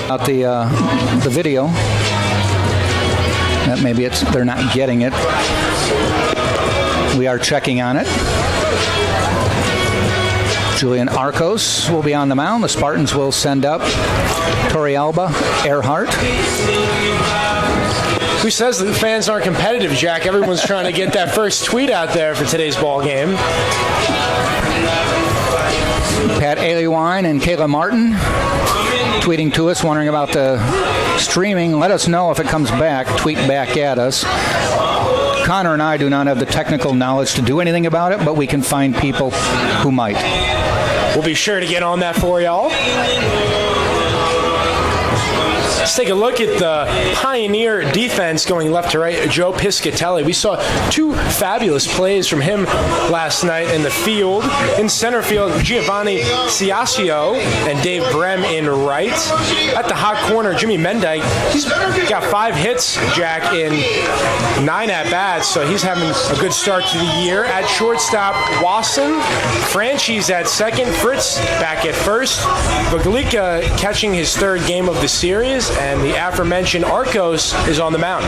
About the video. That maybe they're not getting it. We are checking on it. Julian Arcos will be on the mound. The Spartans will send up Torrealba, Earhart. Who says that fans aren't competitive, Jack? Everyone's trying to get that first tweet out there for today's ball game. Pat Aliewine and Kayla Martin tweeting to us, wondering about the streaming. Let us know if it comes back. Tweet back at us. Connor and I do not have the technical knowledge to do anything about it, but we can find people who might. We'll be sure to get on that for y'all. Let's take a look at the Pioneer defense going left to right. Joe Piscatelli. We saw two fabulous plays from him last night in the field. In center field, Giovanni Ciascio and Dave Brem in right. At the hot corner, Jimmy Mendyke. He's got 5 hits, Jack, in 9 at-bats, so he's having a good start to the year. At shortstop, Wasson. Franchi's at second. Fritz back at first. Baglica catching his 3rd game of the series. And the aforementioned Arcos is on the mound.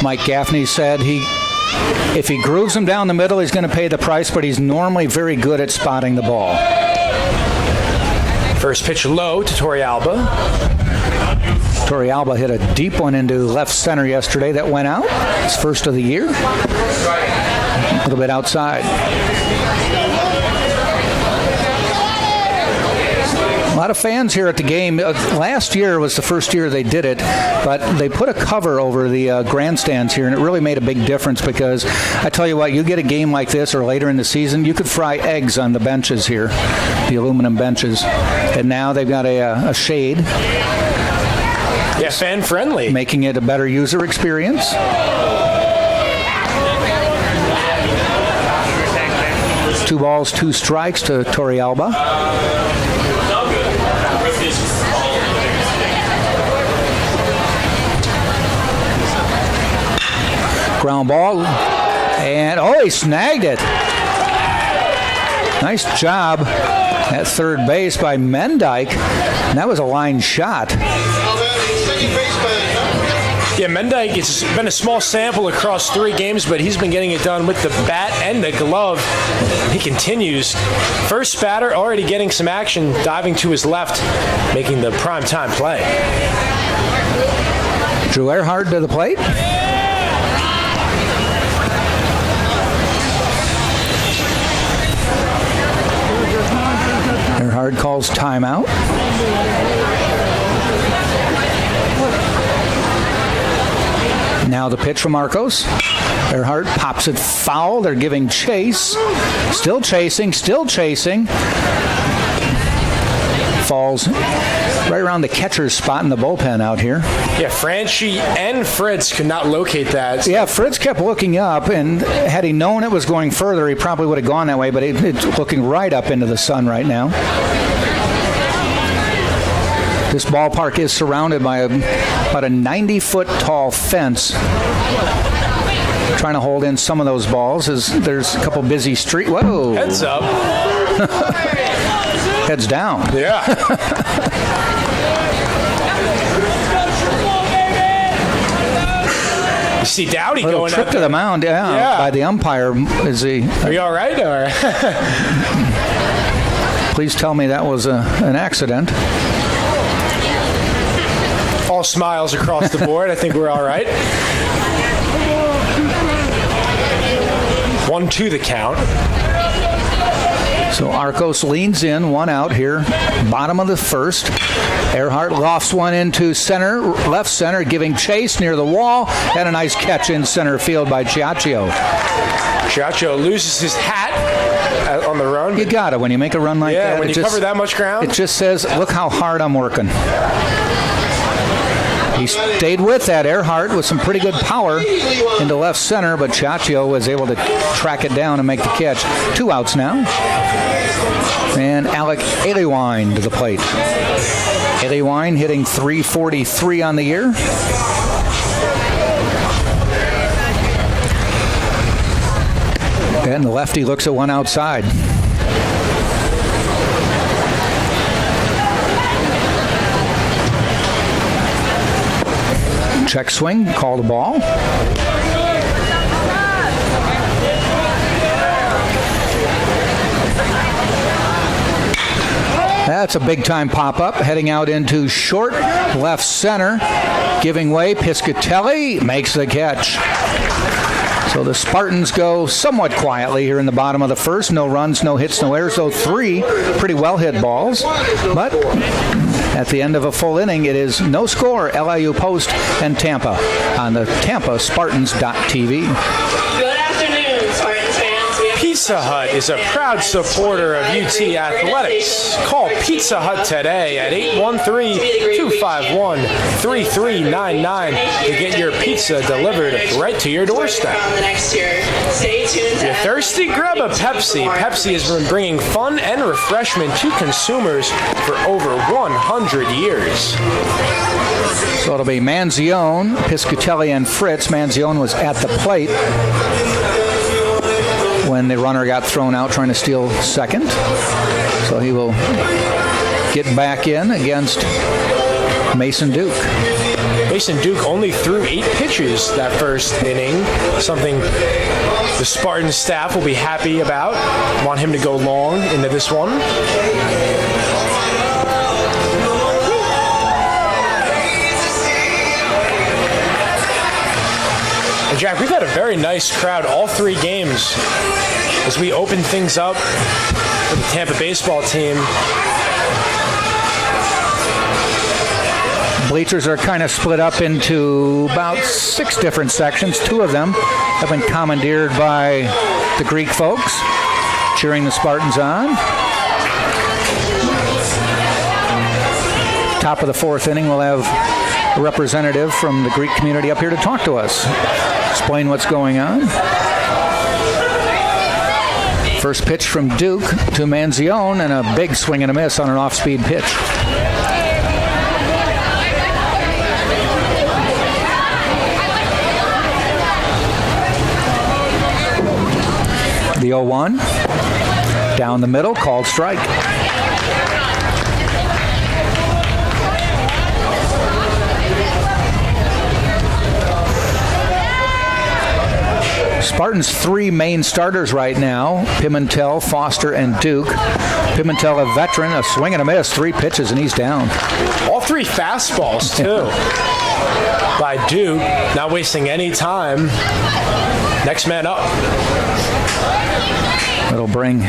Mike Gaffney said if he grooves him down the middle, he's going to pay the price, but he's normally very good at spotting the ball. First pitch low to Torrealba. Torrealba hit a deep one into left center yesterday that went out. His first of the year. A little bit outside. A lot of fans here at the game. Last year was the first year they did it, but they put a cover over the grandstands here, and it really made a big difference because I tell you what, you get a game like this or later in the season, you could fry eggs on the benches here, the aluminum benches. And now they've got a shade. Yeah, fan-friendly. Making it a better user experience. Two balls, 2 strikes to Torrealba. Ground ball, and he snagged it. Nice job at third base by Mendyke, and that was a line shot. Yeah, Mendyke, it's been a small sample across 3 games, but he's been getting it done with the bat and the glove. He continues. First batter already getting some action, diving to his left, making the primetime play. Drew Earhart to the plate. Earhart calls timeout. Now the pitch from Arcos. Earhart pops it foul. They're giving chase. Still chasing. Falls right around the catcher's spot in the bullpen out here. Yeah, Franchi and Fritz could not locate that. Yeah, Fritz kept looking up, and had he known it was going further, he probably would have gone that way, but it's looking right up into the sun right now. This ballpark is surrounded by about a 90-foot tall fence. Trying to hold in some of those balls as there's a couple busy street. Whoa. Heads up. Heads down. Yeah. You see Dowdy going trip to the mound, yeah, by the umpire. Is he? Are you all right? Or? Please tell me that was an accident. All smiles across the board. I think we're all right. 1-2 the count. So Arcos leans in, 1 out here, bottom of the first. Earhart lofts one into center, left center, giving chase near the wall, and a nice catch in center field by Ciaccio. Ciaccio loses his hat on the run. You got it when you make a run like that. Yeah, when you cover that much ground. It just says, look how hard I'm working. He stayed with that. Earhart with some pretty good power into left center, but Ciaccio was able to track it down and make the catch. 2 outs now. And Alec Aliewine to the plate. Aliewine hitting .343 on the year. And the lefty looks at one outside. Check swing, call the ball. That's a big-time pop-up, heading out into short, left center, giving way. Piscatelli makes the catch. So the Spartans go somewhat quietly here in the bottom of the first. No runs, no hits, no errors. So 3 pretty well-hit balls. But at the end of a full inning, it is no score, LIU Post and Tampa on the TampaSpartans.tv. Good afternoon, Spartans fans. Pizza Hut is a proud supporter of UT Athletics. Call Pizza Hut today at 813-251-3399 to get your pizza delivered right to your doorstep. Stay tuned. You're thirsty? Grab a Pepsi. Pepsi has been bringing fun and refreshment to consumers for over 100 years. So it'll be Manzione, Piscatelli, and Fritz. Manzione was at the plate when the runner got thrown out trying to steal second. So he will get back in against Mason Duke. Mason Duke only threw 8 pitches that first inning, something the Spartan staff will be happy about. Want him to go long into this one. And Jack, we've had a very nice crowd all 3 games as we open things up for the Tampa baseball team. Bleachers are kind of split up into about 6 different sections. 2 of them have been commandeered by the Greek folks, cheering the Spartans on. Top of the 4th inning, we'll have a representative from the Greek community up here to talk to us, explain what's going on. First pitch from Duke to Manzione, and a big swing and a miss on an off-speed pitch. The 0-1, down the middle, called strike. Spartans' 3 main starters right now, Pimentel, Foster, and Duke. Pimentel, a veteran, a swing and a miss, 3 pitches, and he's down. All 3 fastballs, too, by Duke, not wasting any time. Next man up. It'll bring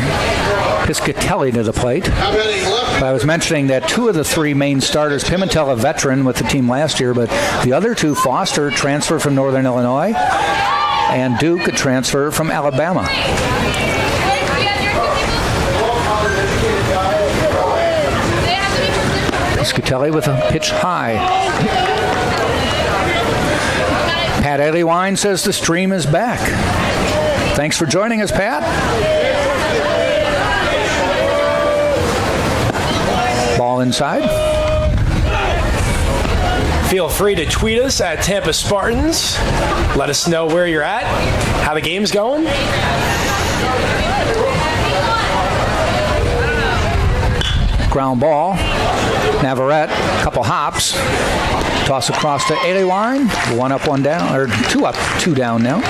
Piscatelli to the plate. But I was mentioning that 2 of the 3 main starters, Pimentel, a veteran with the team last year, but the other 2, Foster, transfer from Northern Illinois, and Duke, a transfer from Alabama. Piscatelli with a pitch high. Pat Aliwine says the stream is back. Thanks for joining us, Pat. Ball inside. Feel free to tweet us at Tampa Spartans. Let us know where you're at, how the game's going. Ground ball. Navarrete, couple hops. Toss across to Aliwine. 1 up, 1 down, or 2 up, 2 down now.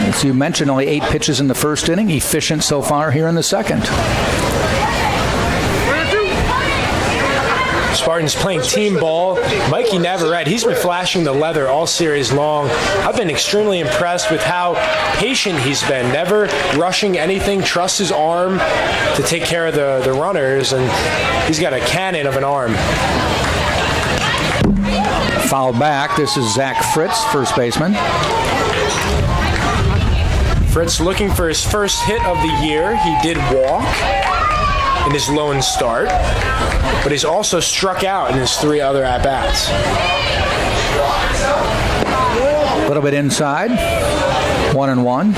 As you mentioned, only 8 pitches in the first inning. Efficient so far here in the second. Spartans playing team ball. Mikey Navarrete, he's been flashing the leather all series long. I've been extremely impressed with how patient he's been, never rushing anything, trusts his arm to take care of the runners, and he's got a cannon of an arm. Foul back. This is Zach Fritz, first baseman. Fritz looking for his first hit of the year. He did walk in his lone start, but he's also struck out in his 3 other at-bats. A little bit inside. 1-1.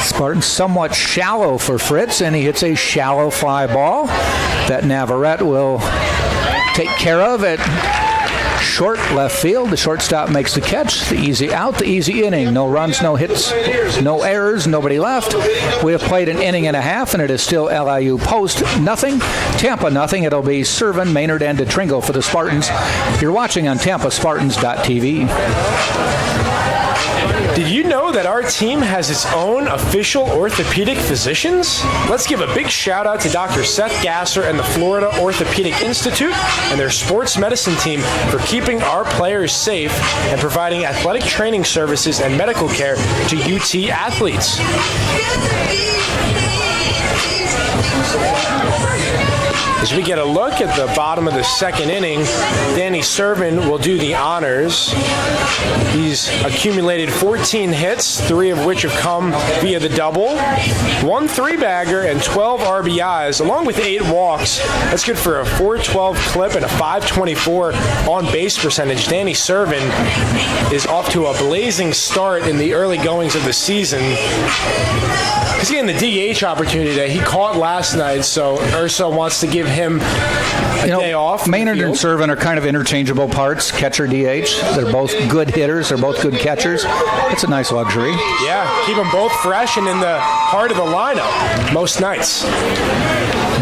Spartans somewhat shallow for Fritz, and he hits a shallow fly ball that Navarrete will take care of at Short left field. The shortstop makes the catch. The easy out, the easy inning. No runs, no hits, no errors, nobody left. We have played an inning and a half, and it is still LIU Post nothing, Tampa nothing. It'll be Servin, Maynard, and DeTringo for the Spartans. You're watching on TampaSpartans.tv. Did you know that our team has its own official orthopedic physicians? Let's give a big shout out to Dr. Seth Gasser and the Florida Orthopedic Institute and their sports medicine team for keeping our players safe and providing athletic training services and medical care to UT athletes. As we get a look at the bottom of the second inning, Danny Servin will do the honors. He's accumulated 14 hits, 3 of which have come via the double, 1 3-bagger, and 12 RBIs, along with 8 walks. That's good for a .412 clip and a .524 on-base percentage. Danny Servin is off to a blazing start in the early goings of the season. He's getting the DH opportunity that he caught last night, so Urso wants to give him a day off. Maynard and Servin are kind of interchangeable parts, catcher, DH. They're both good hitters. They're both good catchers. It's a nice luxury. Yeah, keep them both fresh and in the heart of the lineup most nights.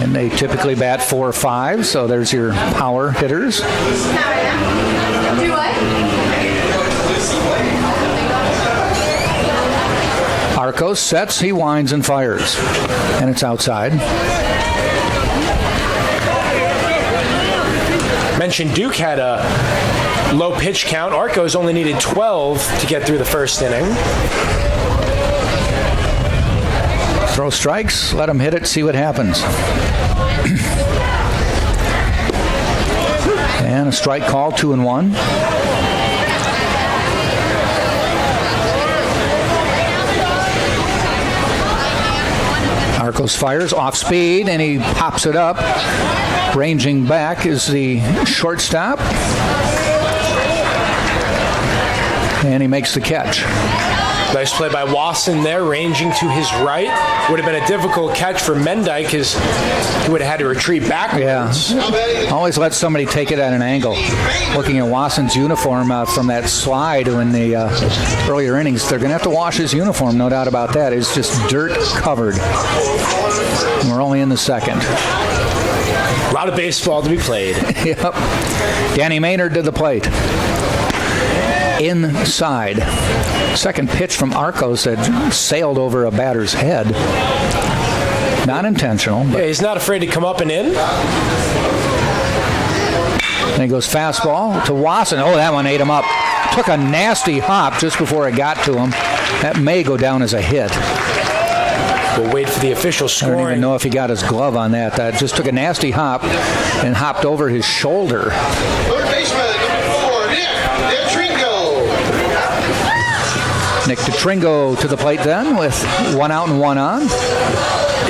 And they typically bat 4 or 5, so there's your power hitters. Arcos sets, he winds and fires, and it's outside. Mentioned Duke had a low pitch count. Arcos only needed 12 to get through the first inning. Throw strikes, let him hit it, see what happens. And a strike call, 2-1. Arcos fires off speed, and he pops it up. Ranging back is the shortstop. And he makes the catch. Nice play by Wasson there, ranging to his right. Would have been a difficult catch for Mendyke because he would have had to retreat backwards. Yeah. Always let somebody take it at an angle. Looking at Wasson's uniform from that slide in the earlier innings, they're going to have to wash his uniform, no doubt about that. It's just dirt covered. And we're only in the second. A lot of baseball to be played. Yep. Danny Maynard to the plate. Inside. Second pitch from Arcos that sailed over a batter's head. Not intentional. Yeah, he's not afraid to come up and in. Then he goes fastball to Wasson. Oh, that one ate him up. Took a nasty hop just before it got to him. That may go down as a hit. We'll wait for the official scoring. I don't even know if he got his glove on that. That just took a nasty hop and hopped over his shoulder. Third baseman, number 4, Nick DeTringo. Nick DeTringo to the plate then with 1 out and 1 on.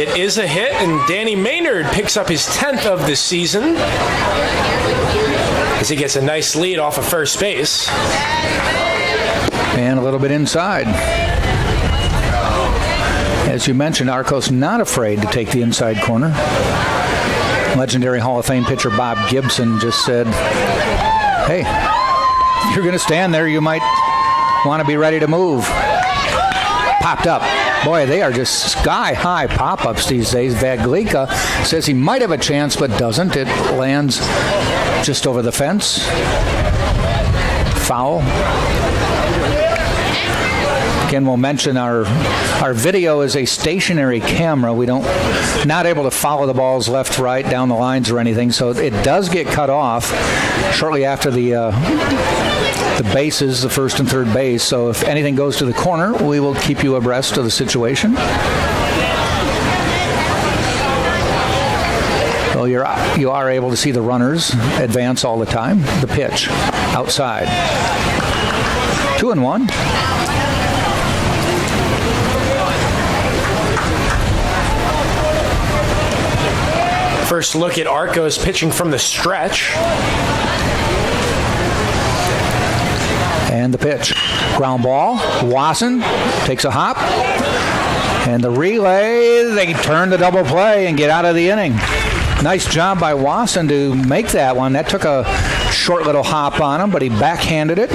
It is a hit, and Danny Maynard picks up his 10th of the season as he gets a nice lead off of first base. And a little bit inside. As you mentioned, Arcos not afraid to take the inside corner. Legendary Hall of Fame pitcher Bob Gibson just said, hey, if you're going to stand there, you might want to be ready to move. Popped up. Boy, they are just sky-high pop-ups these days. Vaglica says he might have a chance, but doesn't. It lands just over the fence. Foul. Again, we'll mention our video is a stationary camera. We not able to follow the balls left, right, down the lines or anything. So it does get cut off shortly after the bases, the first and third base. So if anything goes to the corner, we will keep you abreast of the situation. Well, you are able to see the runners advance all the time. The pitch outside. 2-1. First look at Arcos pitching from the stretch. And the pitch. Ground ball. Wasson takes a hop. And the relay, they turn the double play and get out of the inning. Nice job by Wasson to make that one. That took a short little hop on him, but he backhanded it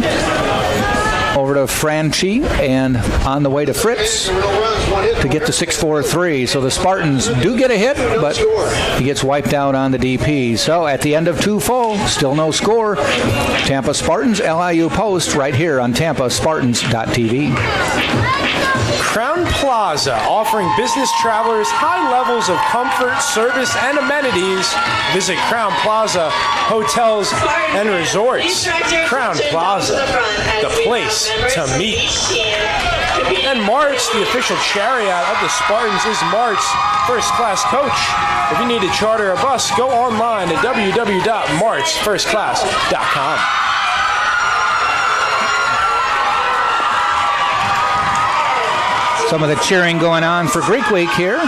over to Franchi and on the way to Fritz to get the 6-4-3. So the Spartans do get a hit, but he gets wiped out on the DP. So at the end of 2 full, still no score. Tampa Spartans, LIU Post right here on TampaSpartans.tv. Crown Plaza, offering business travelers high levels of comfort, service, and amenities. Visit Crown Plaza Hotels and Resorts. Crown Plaza, the place to meet. And March, the official chariot of the Spartans, is March's first-class coach. If you need to charter a bus, go online at www.marchfirstclass.com. Some of the cheering going on for Greek Week here.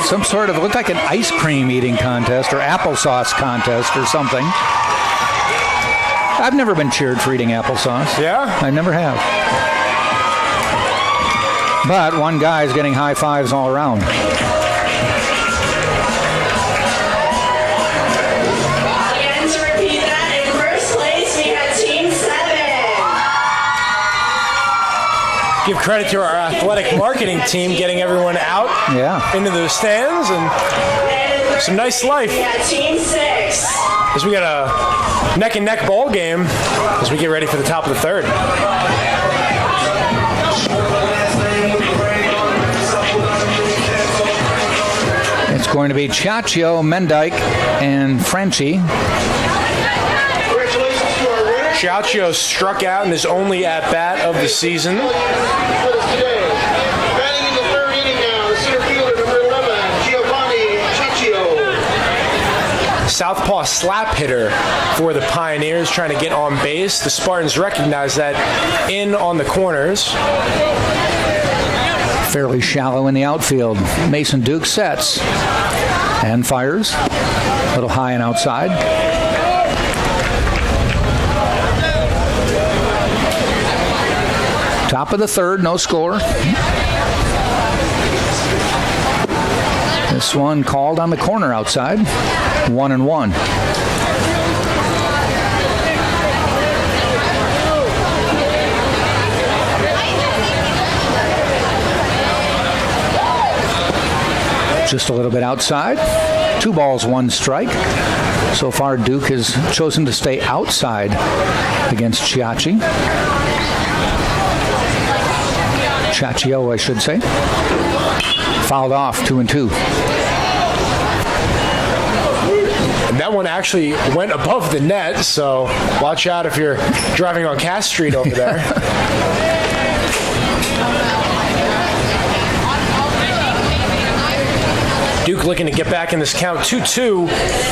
Some sort of, looked like an ice cream eating contest or applesauce contest or something. I've never been cheered for eating applesauce. Yeah? I never have. But one guy's getting high fives all around. Again, to repeat that, in first place, we had Team 7. Give credit to our athletic marketing team getting everyone out into the stands and some nice life. We had Team 6. As we got a neck-and-neck ball game as we get ready for the top of the third. It's going to be Ciaccio, Mendyke, and Franchi. Ciaccio struck out in his only at-bat of the season. Batting in the third inning now, center fielder number 11, Giovanni Ciccio. Southpaw slap hitter for the Pioneers, trying to get on base. The Spartans recognize that in on the corners. Fairly shallow in the outfield. Mason Duke sets and fires. A little high and outside. Top of the third, no score. This one called on the corner outside. 1-1. Just a little bit outside. 2 balls, 1 strike. So far, Duke has chosen to stay outside against Ciaccio, I should say. Fouled off, 2-2. And that one actually went above the net, so watch out if you're driving on Cass Street over there. Duke looking to get back in this count. 2-2.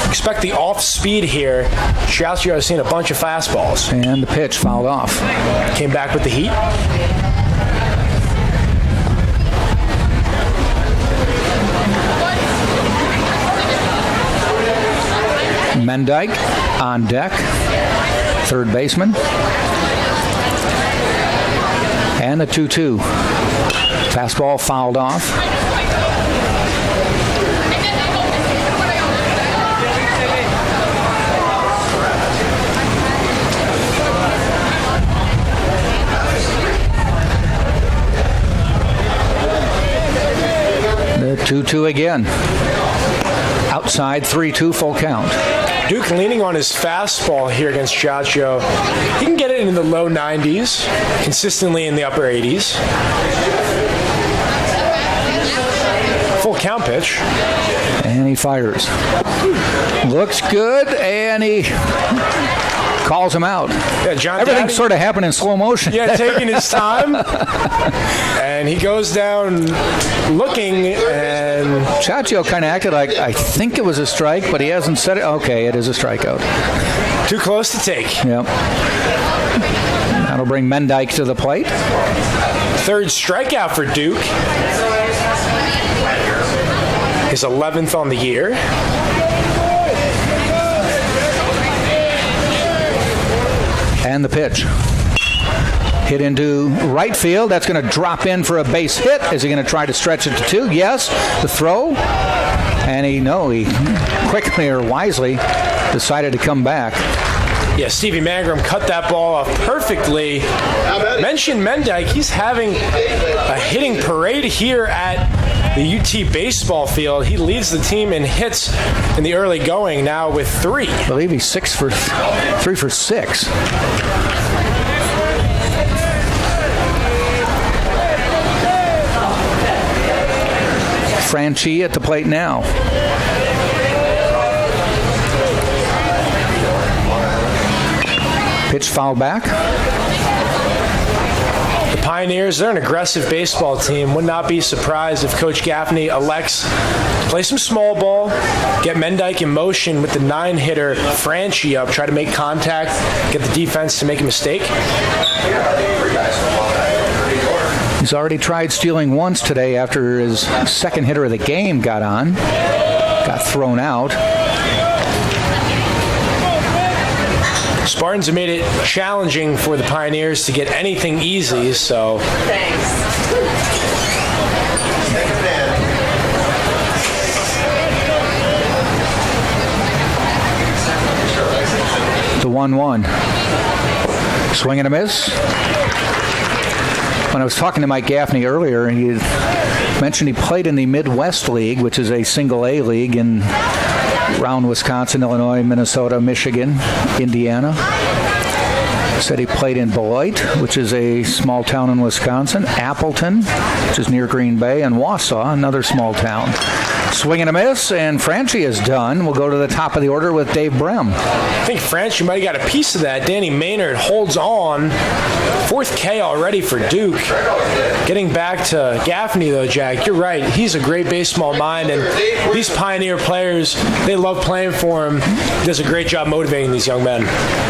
Expect the off speed here. Ciaccio has seen a bunch of fastballs. And the pitch fouled off. Came back with the heat. Mendyke on deck, third baseman. And the 2-2. Fastball fouled off. The 2-2 again. Outside, 3-2, full count. Duke leaning on his fastball here against Ciaccio. He can get it into the low 90s, consistently in the upper 80s. Full count pitch. And he fires. Looks good, and he calls him out. Yeah, John Everything Daddy, sort of happened in slow motion. Yeah, taking his time. And he goes down looking, and Ciaccio kind of acted like, I think it was a strike, but he hasn't said it. Okay, it is a strikeout. too close to take. Yep. That'll bring Mendyke to the plate. Third strikeout for Duke. His 11th on the year. And the pitch. Hit into right field. That's going to drop in for a base hit. Is he going to try to stretch it to 2? Yes. The throw. And he quickly or wisely decided to come back. Yeah, Stevie Mangrum cut that ball off perfectly. Mentioned Mendyke. He's having a hitting parade here at the UT baseball field. He leads the team in hits in the early going now with 3. I believe he's 3 for 6. Franchi at the plate now. Pitch foul back. The Pioneers, they're an aggressive baseball team. Would not be surprised if Coach Gaffney elects to play some small ball, get Mendyke in motion with the 9-hitter Franchi up, try to make contact, get the defense to make a mistake. He's already tried stealing once today after his second hitter of the game got thrown out. Spartans have made it challenging for the Pioneers to get anything easy, so. Thanks. The 1-1. Swing and a miss. When I was talking to Mike Gaffney earlier, he mentioned he played in the Midwest League, which is a single-A league in around Wisconsin, Illinois, Minnesota, Michigan, Indiana. Said he played in Beloit, which is a small town in Wisconsin, Appleton, which is near Green Bay, and Wausau, another small town. Swing and a miss, and Franchi is done. We'll go to the top of the order with Dave Brem. I think Franchi might have got a piece of that. Danny Maynard holds on. 4th K already for Duke. Getting back to Gaffney, though, Jack, you're right. He's a great baseball mind, and these Pioneer players, they love playing for him. He does a great job motivating these young men.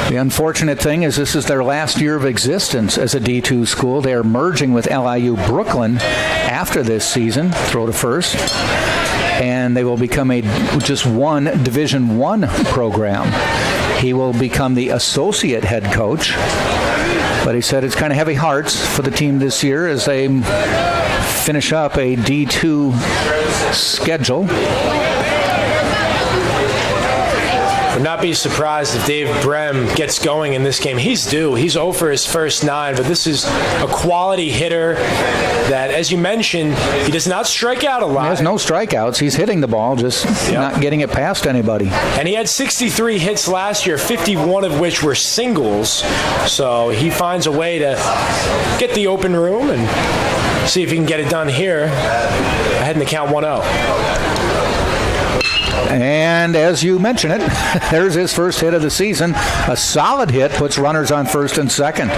The unfortunate thing is this is their last year of existence as a D2 school. They are merging with LIU Brooklyn after this season, throw to first, and they will become just one Division I program. He will become the associate head coach, but he said it's kind of heavy hearts for the team this year as they finish up a D2 schedule. Would not be surprised if Dave Brem gets going in this game. He's due. He's 0 for his first 9, but this is a quality hitter that, as you mentioned, he does not strike out a lot. He has no strikeouts. He's hitting the ball, just not getting it past anybody. And he had 63 hits last year, 51 of which were singles. So he finds a way to get the open room and see if he can get it done here. Ahead in the count 1-0. And as you mention it, there's his first hit of the season. A solid hit, puts runners on first and second.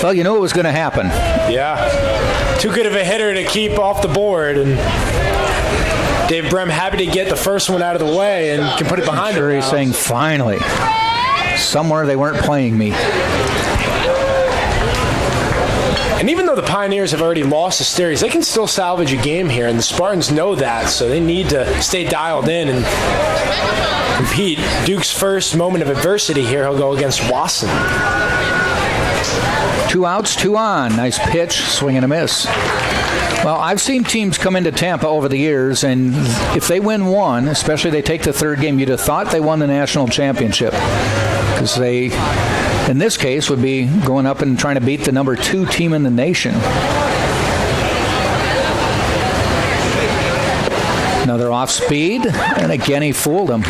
Well, you knew it was going to happen. Yeah. Too good of a hitter to keep off the board. And Dave Brem happy to get the first one out of the way and can put it behind him. Sure, he's saying, finally. Somewhere they weren't playing me. And even though the Pioneers have already lost the series, they can still salvage a game here, and the Spartans know that, so they need to stay dialed in and compete. Duke's first moment of adversity here, he'll go against Wasson. 2 outs, 2 on. Nice pitch, swing and a miss. Well, I've seen teams come into Tampa over the years, and if they win one, especially they take the third game, you'd have thought they won the national championship. Because they, in this case, would be going up and trying to beat the number 2 team in the nation. Another off speed, and again he fooled him.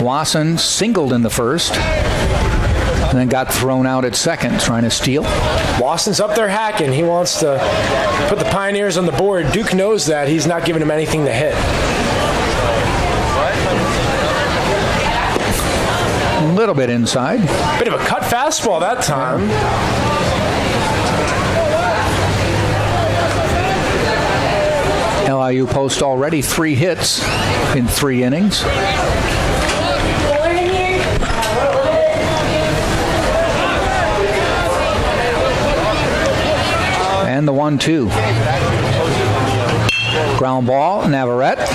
Wasson singled in the first, and then got thrown out at second, trying to steal. Wasson's up there hacking. He wants to put the Pioneers on the board. Duke knows that. He's not giving him anything to hit. A little bit inside. Bit of a cut fastball that time. LIU post already 3 hits in 3 innings. And the 1-2. Ground ball, Navarrete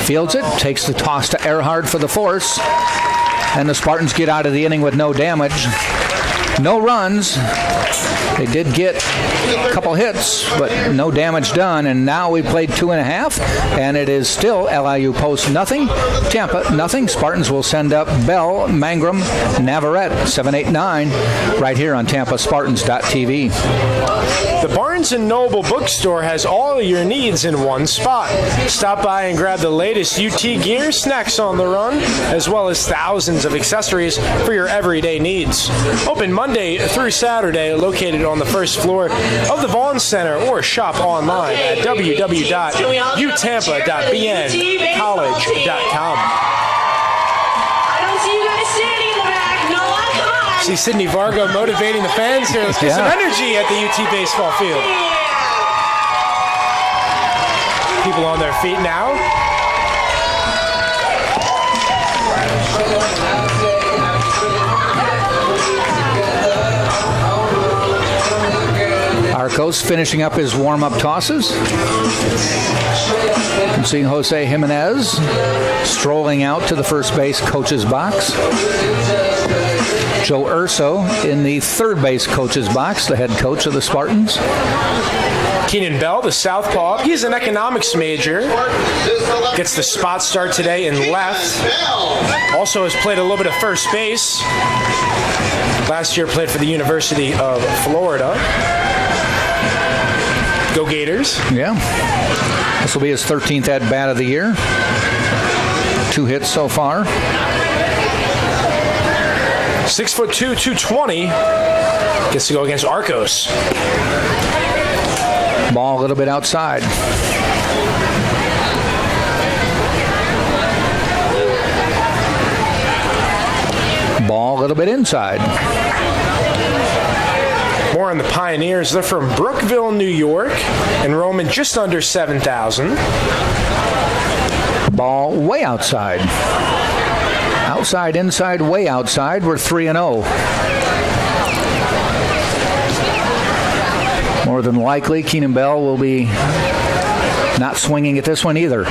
fields it, takes the toss to Earhart for the force. And the Spartans get out of the inning with no damage. No runs. They did get a couple hits, but no damage done. And now we played 2.5, and it is still LIU Post nothing, Tampa nothing. Spartans will send up Bell, Mangrum, Navarrete, 7, 8, 9, right here on TampaSpartans.tv. The Barnes & Noble bookstore has all your needs in one spot. Stop by and grab the latest UT gear, snacks on the run, as well as thousands of accessories for your everyday needs. Open Monday through Saturday, located on the first floor of the Vaughn Center, or shop online at www.utampa.bncollege.com. I don't see you guys standing in the back. No, I'm on. See Sydney Vargo motivating the fans here. Let's get some energy at the UT baseball field. People on their feet now. Arcos finishing up his warm-up tosses. I'm seeing Jose Jimenez strolling out to the first base coach's box. Joe Urso in the third base coach's box, the head coach of the Spartans. Keenan Bell, the southpaw, he's an economics major. Gets the spot start today in left. Also has played a little bit of first base. Last year played for the University of Florida. Go Gators. Yeah. This will be his 13th at-bat of the year. 2 hits so far. 6'2", 220. Gets to go against Arcos. Ball a little bit outside. Ball a little bit inside. More on the Pioneers. They're from Brookville, New York. Enrollment just under 7,000. Ball way outside. Outside, inside, way outside. We're 3-0. More than likely, Keenan Bell will be not swinging at this one either.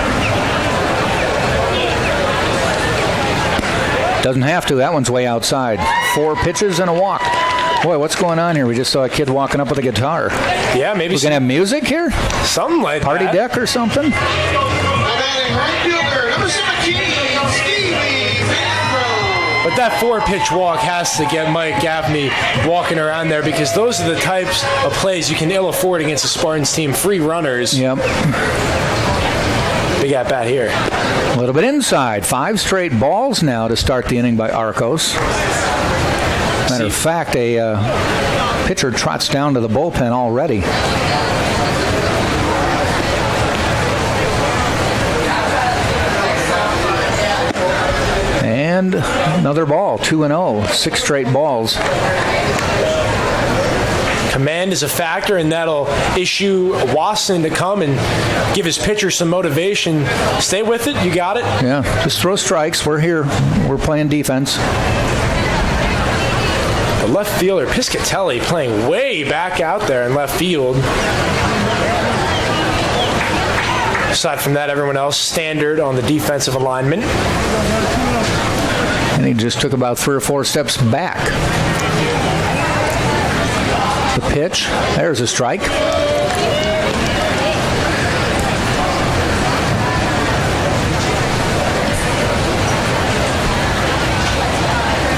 Doesn't have to. That one's way outside. 4 pitches and a walk. Boy, what's going on here? We just saw a kid walking up with a guitar. Yeah, maybe we're going to have music here? Something like Party that. deck or something? But that 4-pitch walk has to get Mike Gaffney walking around there, because those are the types of plays you can ill afford against a Spartans team. Free runners. Yep. Big at bat here. A little bit inside. 5 straight balls now to start the inning by Arcos. Matter of fact, a pitcher trots down to the bullpen already. And another ball, 2-0, 6 straight balls. Command is a factor, and that'll issue Wasson to come and give his pitcher some motivation. Stay with it. You got it. Yeah, just throw strikes. We're here. We're playing defense. The left fielder, Piscatelli, playing way back out there in left field. Aside from that, everyone else standard on the defensive alignment. And he just took about 3 or 4 steps back. The pitch. There's a strike.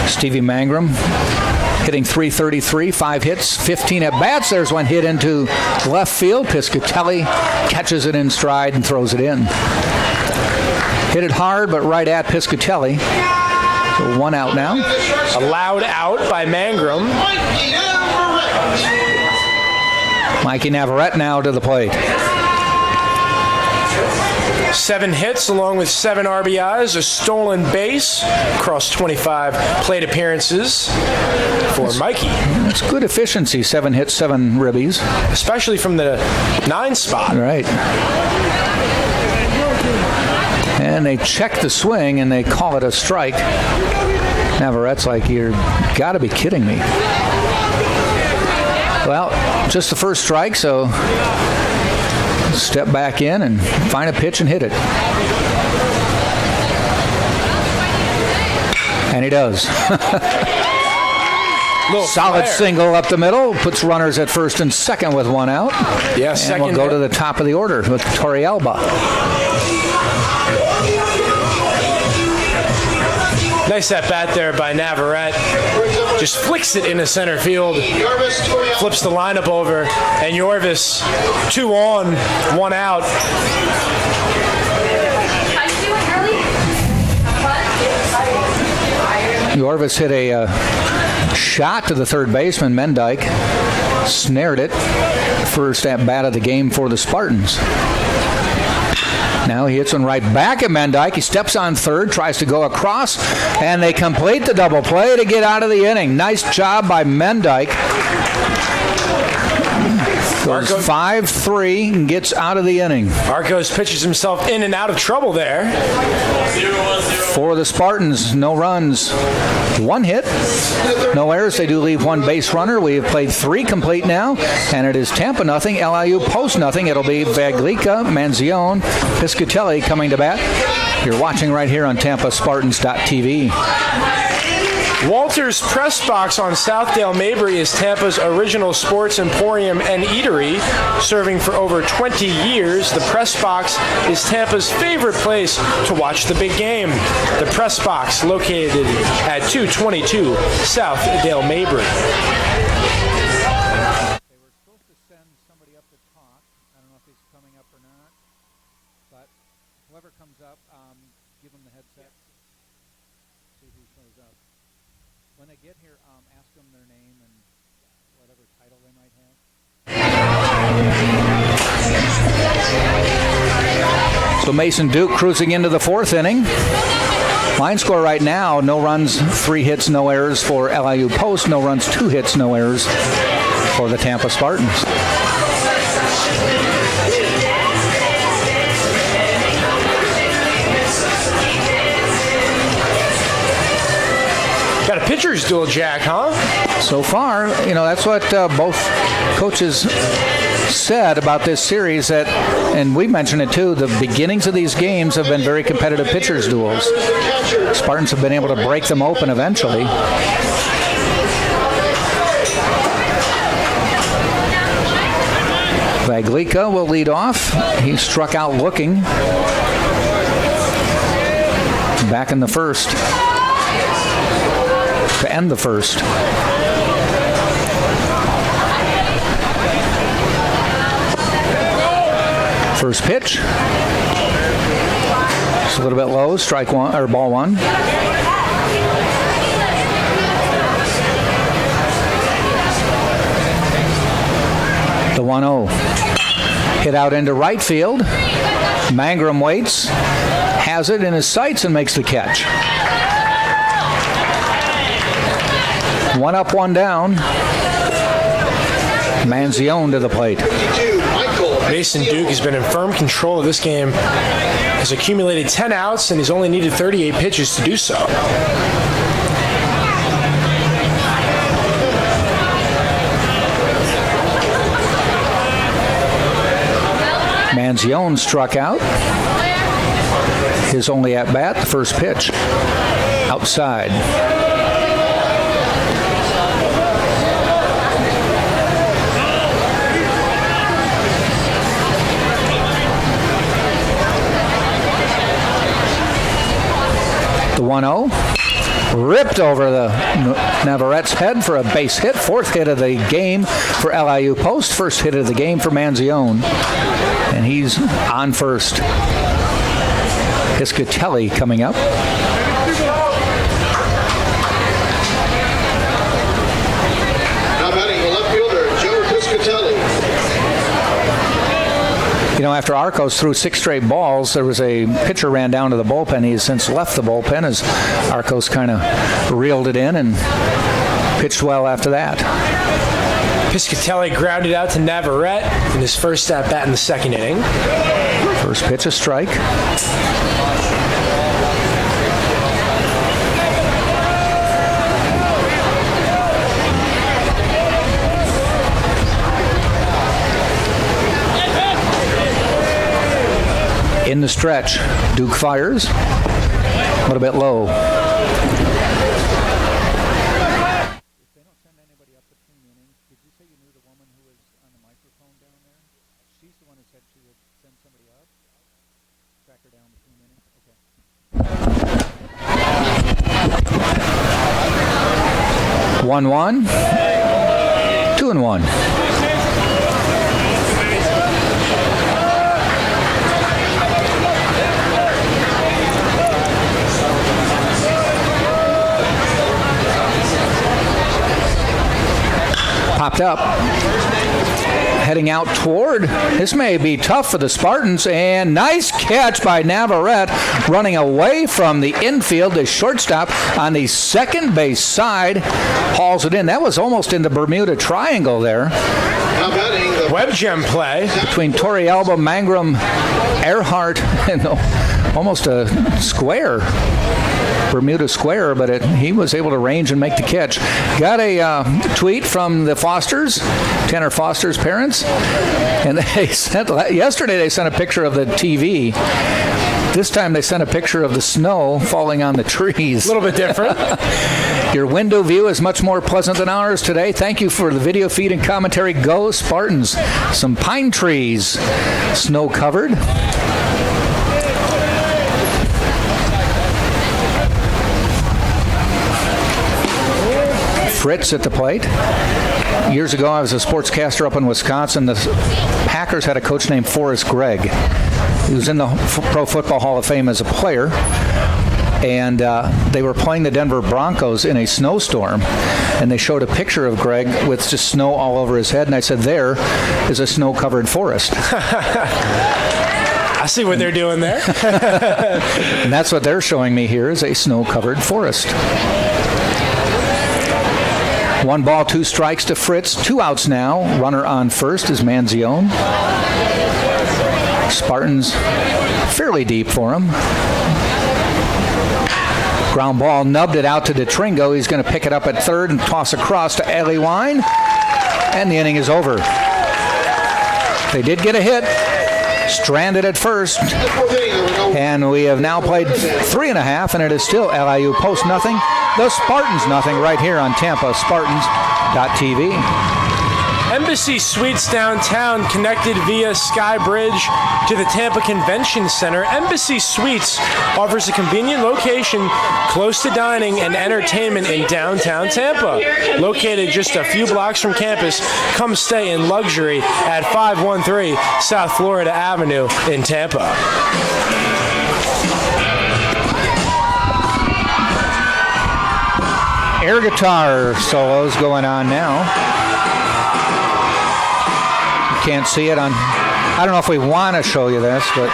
Stevie Mangrum hitting .333, 5 hits, 15 at-bats. There's one hit into left field. Piscatelli catches it in stride and throws it in. Hit it hard, but right at Piscatelli. So 1 out now. Allowed out by Mangrum. Mikey Navarrete now to the plate. 7 hits along with 7 RBIs, a stolen base, across 25 plate appearances for Mikey. That's good efficiency, 7 hits, 7 ribbies. Especially from the 9 spot. Right. And they check the swing and they call it a strike. Navarrette's like, you got to be kidding me. Well, just the first strike, so step back in and find a pitch and hit it. And he does. Solid flare. single up the middle. Puts runners at first and second with one out. Yeah, And second we'll go hit. to the top of the order with Torrealba. Nice at bat there by Navarrete. Just flicks it into center field. Jarvis Torrealba. Flips the lineup over, and Yorvis 2 on, 1 out. Yorvis hit a shot to the third baseman, Mendyke. Snared it. First at bat of the game for the Spartans. Now he hits one right back at Mendyke. He steps on third, tries to go across, and they complete the double play to get out of the inning. Nice job by Mendyke. Goes 5-3 and gets out of the inning. Arcos pitches himself in and out of trouble there. For the Spartans, no runs, 1 hit, no errors. They do leave 1 base runner. We have played 3 complete now, and it is Tampa nothing, LIU Post nothing. It'll be Vaglica, Manzione, Piscatelli coming to bat. You're watching right here on TampaSpartans.tv. Walter's Press Box on Southdale Mabry is Tampa's original sports emporium and eatery. Serving for over 20 years, the Press Box is Tampa's favorite place to watch the big game. The Press Box, located at 222 Southdale Mabry. They were supposed to send somebody up to talk. I don't know if he's coming up or not, but whoever comes up, give them the headset. See who shows up. When they get here, ask them their name and whatever title they might have. So Mason Duke cruising into the 4th inning. Line score right now, no runs, 3 hits, no errors for LIU Post. No runs, 2 hits, no errors for the Tampa Spartans. Got a pitcher's duel, Jack, huh? So far, that's what both coaches said about this series, that, and we mentioned it too, the beginnings of these games have been very competitive pitchers duels. Spartans have been able to break them open eventually. Vaglica will lead off. He struck out looking. Back in the first. To end the first. First pitch. It's a little bit low. Strike one, or ball 1. The 1-0. Hit out into right field. Mangrum waits. Has it in his sights and makes the catch. 1 up, 1 down. Manzione to the plate. Mason Duke has been in firm control of this game. Has accumulated 10 outs and he's only needed 38 pitches to do so. Manzione struck out. His only at bat, the first pitch. Outside. The 1-0. Ripped over the Navarrette's head for a base hit. 4th hit of the game for LIU Post. First hit of the game for Manzione. And he's on first. Piscatelli coming up. Now batting the left fielder, Joe Piscatelli. After Arcos threw 6 straight balls, there was a pitcher ran down to the bullpen. He has since left the bullpen as Arcos kind of reeled it in and pitched well after that. Piscatelli grounded out to Navarrete in his first at bat in the 2nd inning. First pitch, a strike. In the stretch, Duke fires. A little bit low. If they don't send 1-1. 2-1. Popped up. Heading out toward, this may be tough for the Spartans, and nice catch by Navarrete, running away from the infield. The shortstop on the second base side hauls it in. That was almost in the Bermuda Triangle there. Now batting the Web gem play. Between Torrealba, Mangrum, Earhart, and almost a square. Bermuda Square, but he was able to range and make the catch. Got a tweet from the Fosters, Tanner Foster's parents, and yesterday they sent a picture of the TV. This time they sent a picture of the snow falling on the trees. A little bit different. Your window view is much more pleasant than ours today. Thank you for the video feed and commentary. Go Spartans. Some pine trees, snow covered. Fritz at the plate. Years ago, I was a sportscaster up in Wisconsin. The Packers had a coach named Forrest Gregg. He was in the Pro Football Hall of Fame as a player. And they were playing the Denver Broncos in a snowstorm. And they showed a picture of Gregg with just snow all over his head. And I said, there is a snow-covered forest. I see what they're doing there. And that's what they're showing me here is a snow-covered forest. 1 ball, 2 strikes to Fritz. 2 outs now. Runner on first is Manzione. Spartans fairly deep for him. Ground ball, nubbed it out to DeTringo. He's going to pick it up at third and toss across to LIU. And the inning is over. They did get a hit. Stranded at first. And we have now played 3.5, and it is still LIU post nothing. The Spartans nothing right here on Tampa Spartans.tv. Embassy Suites downtown, connected via Sky Bridge to the Tampa Convention Center. Embassy Suites offers a convenient location close to dining and entertainment in downtown Tampa. Located just a few blocks from campus, come stay in luxury at 513 South Florida Avenue in Tampa. Air guitar solos going on now. Can't see it on, I don't know if we want to show you this, but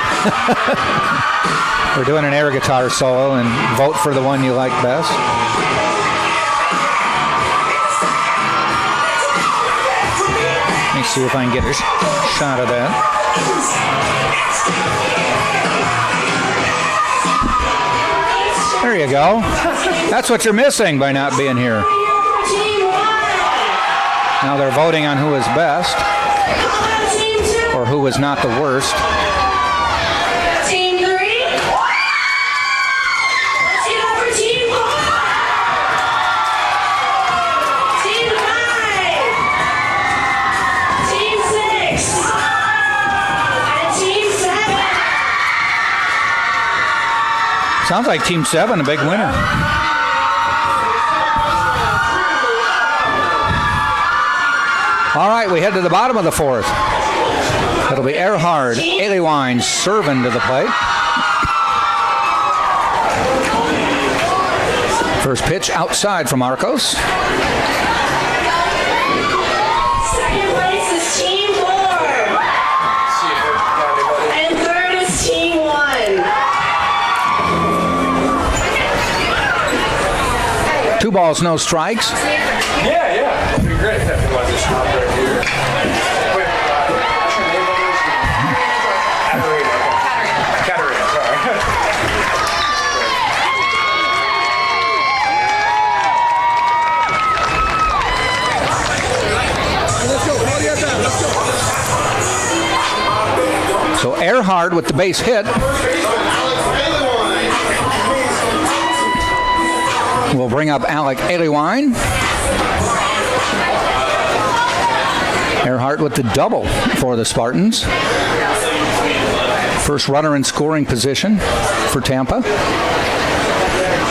we're doing an air guitar solo, and vote for the one you like best. Let me see if I can get a shot of that. There you go. That's what you're missing by not being here. Now they're voting on who is best. Or who was not the worst. Team 3. Let's get up for Team 4. Team 5. Team 6. And Team 7. Sounds like Team 7, a big winner. All right, we head to the bottom of the 4th. It'll be Earhart, LIU serving to the plate. First pitch outside from Arcos. Second place is Team 4. And third is Team 1. 2 balls, no strikes. Yeah. It'd be great if everyone just hopped right here. Katarina, sorry. So Earhart with the base hit. We'll bring up Alec LIU. Earhart with the double for the Spartans. First runner in scoring position for Tampa.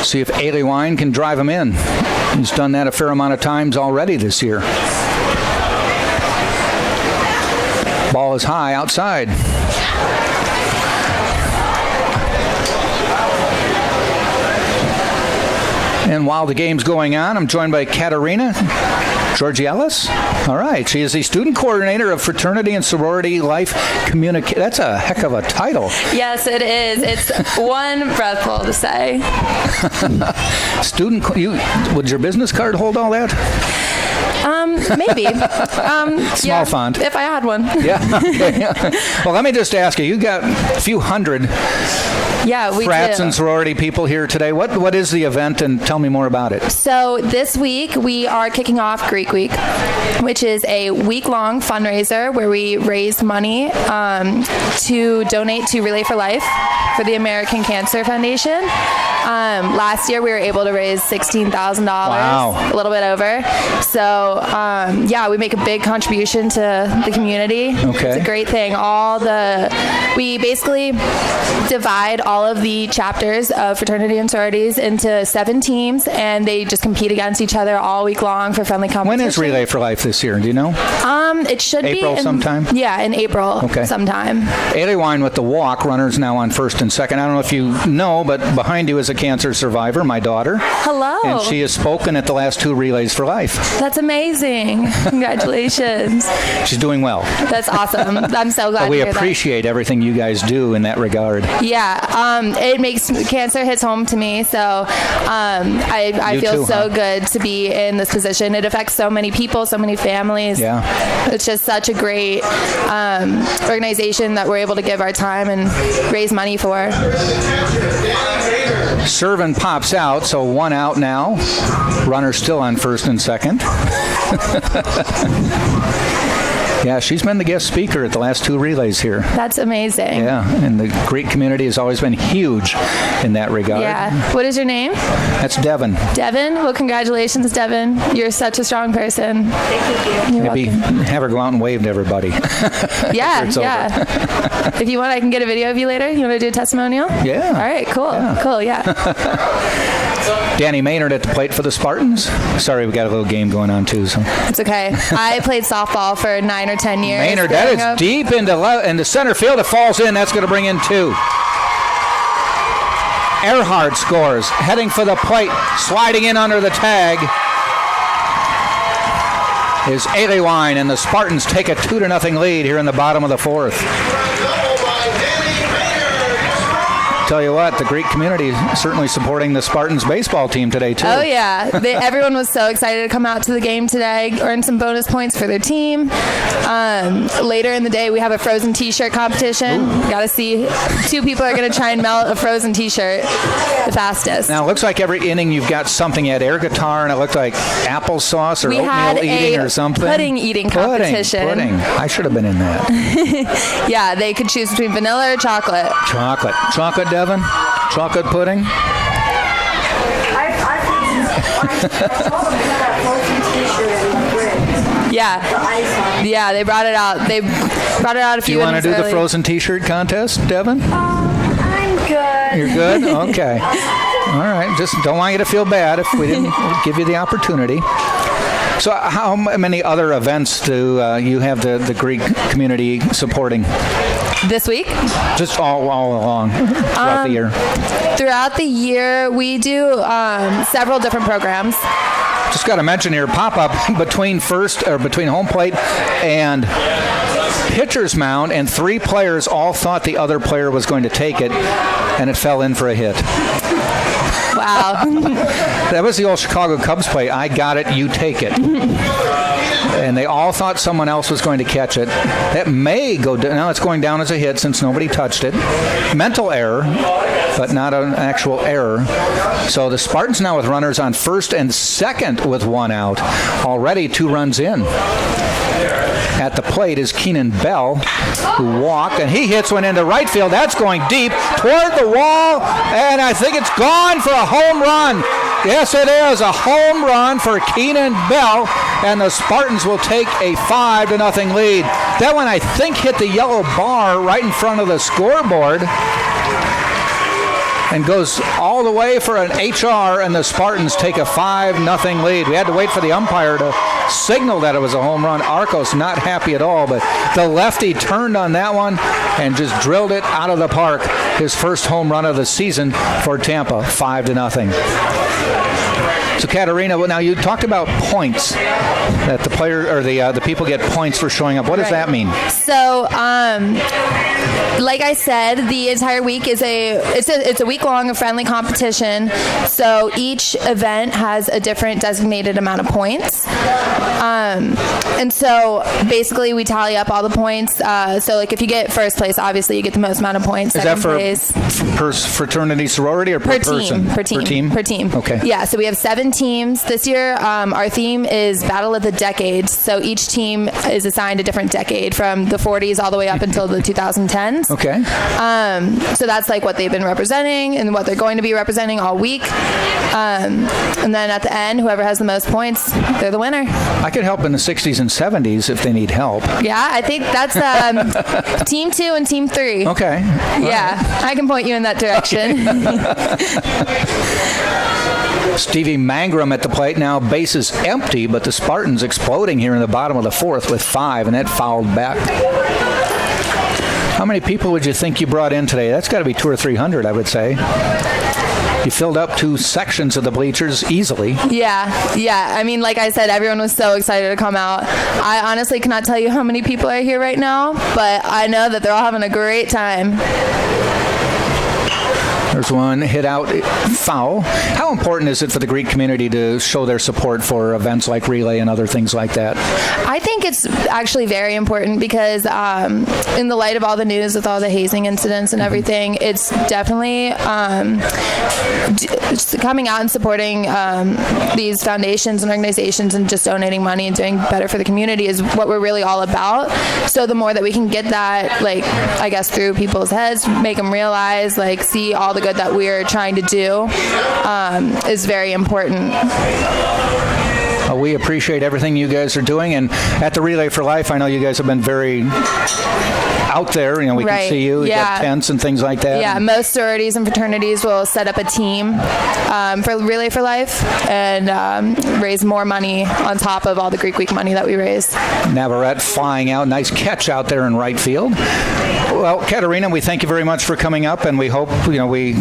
See if LIU can drive him in. He's done that a fair amount of times already this year. Ball is high outside. And while the game's going on, I'm joined by Katerina Georgiellis. All right, she is the student coordinator of Fraternity and Sorority Life Communication. That's a heck of a title. Yes, it is. It's one breathful to say. Would your business card hold all that? Maybe. Small font. If I had one. Yeah. Okay. Well, let me just ask you. You got a few hundred We frats do. and sorority people here today. What is the event, and tell me more about it. So this week we are kicking off Greek Week, which is a week-long fundraiser where we raise money to donate to Relay for Life for the American Cancer Foundation. Last year we were able to raise $16,000, Wow. a little bit over. So we make a big contribution to the community. Okay. It's a great thing. We basically divide all of the chapters of fraternity and sororities into 7 teams, and they just compete against each other all week long for friendly competition. When is Relay for Life this year? Do you know? It should be April sometime? Yeah, in April sometime. Aleywine with the walk, runners now on first and second. I don't know if you know, but behind you is a cancer survivor, my daughter. Hello. And she has spoken at the last 2 Relays for Life. That's amazing. Congratulations. She's doing well. That's awesome. I'm so glad We to hear appreciate everything you guys do in that regard. that. Yeah, it makes cancer hits home to me, so I You feel too, so huh? good to be in this position. It affects so many people, so many families. Yeah. It's just such a great organization that we're able to give our time and raise money for. Servin pops out, so 1 out now. Runner still on first and second. Yeah, she's been the guest speaker at the last 2 relays here. That's amazing. Yeah, and the Greek community has always been huge in that regard. Yeah. What is your name? That's Devin. Devin? Well, congratulations, Devin. You're such a strong person. Thank you. You're Maybe welcome. have her go out and wave to everybody. Yeah, it's over. yeah. If you want, I can get a video of you later. You want to do a testimonial? Yeah. All right, cool. Yeah. Cool, yeah. Danny Maynard at the plate for the Spartans. Sorry, we got a little game going on too. So. It's okay. I played softball for 9 or 10 years. Maynard, growing that up. is deep into center field. It falls in. That's going to bring in 2. Earhart scores, heading for the plate, sliding in under the tag is Aleywine, and the Spartans take a 2-0 lead here in the bottom of the 4th. Tell you what, the Greek community is certainly supporting the Spartans baseball team today, too. Oh, yeah. Everyone was so excited to come out to the game today, earn some bonus points for their team. Later in the day, we have a frozen T-shirt competition. Got to see 2 people are going to try and melt a frozen T-shirt the fastest. Now, it looks like every inning you've got something. You had air guitar, and it looked like applesauce or We had oatmeal eating a or something. pudding eating competition. Pudding. I should have been in that. Yeah, they could choose between vanilla or chocolate. Chocolate, Devin? Chocolate pudding? Yeah, they brought it out. They brought it out a Do few you want to innings do the early. frozen T-shirt contest, Devin? I'm good. You're good? Okay. All right. Just don't want you to feel bad if we didn't give you the opportunity. So how many other events do you have the Greek community supporting? This week? Just all along throughout the year? Throughout the year, we do several different programs. Just got to mention here, pop-up between home plate and pitcher's mound, and 3 players all thought the other player was going to take it, and it fell in for a hit. Wow. That was the old Chicago Cubs play. I got it, you take it. And they all thought someone else was going to catch it. That may go down. Now it's going down as a hit since nobody touched it. Mental error, but not an actual error. So the Spartans now with runners on first and second with 1 out. Already 2 runs in. At the plate is Keenan Bell, who walked, and he hits one into right field. That's going deep toward the wall, and I think it's gone for a home run. Yes, it is a home run for Keenan Bell, and the Spartans will take a 5-0 lead. That one, I think, hit the yellow bar right in front of the scoreboard. and goes all the way for an HR, and the Spartans take a 5-0 lead. We had to wait for the umpire to signal that it was a home run. Arcos not happy at all, but the lefty turned on that one and just drilled it out of the park. His first home run of the season for Tampa, 5-0. So Katerina, well, now you talked about points, that the player or the people get points for showing up. What does that mean? So, like I said, the entire week is it's a week-long of friendly competition. So each event has a different designated amount of points. And so basically we tally up all the points. So like if you get first place, obviously you get the most amount of points. Is that per fraternity, sorority, or per person? Per team. Per team. Okay. Yeah, so we have 7 teams. This year our theme is Battle of the Decades. So each team is assigned a different decade from the 40s all the way up until the 2010s. Okay. So that's like what they've been representing and what they're going to be representing all week. And then at the end, whoever has the most points, they're the winner. I could help in the 60s and 70s if they need help. Yeah, I think that's Team 2 and Team 3. Okay. Yeah, I can point you in that direction. Stevie Mangrum at the plate now. Base is empty, but the Spartans exploding here in the bottom of the 4th with 5, and that fouled back. How many people would you think you brought in today? That's got to be 200 or 300, I would say. You filled up 2 sections of the bleachers easily. Yeah. I mean, like I said, everyone was so excited to come out. I honestly cannot tell you how many people are here right now, but I know that they're all having a great time. There's one hit out foul. How important is it for the Greek community to show their support for events like relay and other things like that? I think it's actually very important because in the light of all the news with all the hazing incidents and everything, it's definitely coming out and supporting these foundations and organizations and just donating money and doing better for the community is what we're really all about. So the more that we can get that, like, I guess through people's heads, make them realize, like, see all the good that we're trying to do is very important. We appreciate everything you guys are doing, and at the Relay for Life, I know you guys have been very out there. You know, we can see you. You got tents and things like that. Yeah, most sororities and fraternities will set up a team for Relay for Life and raise more money on top of all the Greek Week money that we raise. Navarrete flying out. Nice catch out there in right field. Well, Katerina, we thank you very much for coming up, and we hope we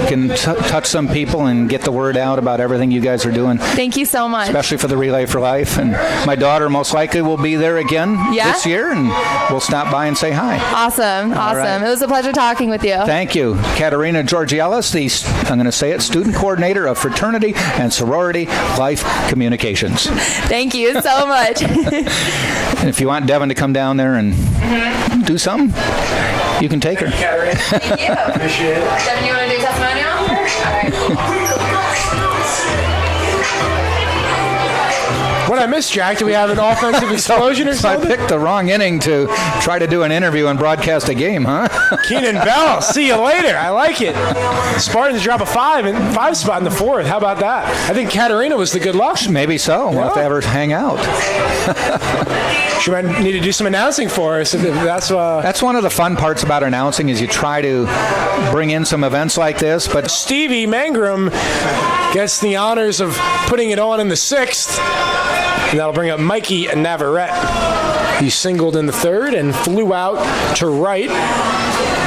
can touch some people and get the word out about everything you guys are doing. Thank you so much. Especially for the Relay for Life. And my daughter most likely will be there again this year, and we'll stop by and say hi. Awesome. Right. It was a pleasure talking with you. Thank you. Katerina Georgiellis, I'm going to say it, student coordinator of Fraternity and Sorority Life Communications. Thank you so much. And if you want Devin to come down there and do something, you can take her. Thank you. Appreciate it. Devin, you want to do testimonial? All right. What I missed, Jack? Do we have an offensive explosion or something? I picked the wrong inning to try to do an interview and broadcast a game, huh? Keenan Bell, see you later. I like it. Spartans drop a 5 spot in the 4th. How about that? I think Katerina was the good luck. Maybe so. We'll have to ever hang out. She might need to do some announcing for us. That's one of the fun parts about announcing is you try to bring in some events like this. But Stevie Mangrum gets the honors of putting it on in the 6th. And that'll bring up Mikey Navarrete. He singled in the 3rd and flew out to right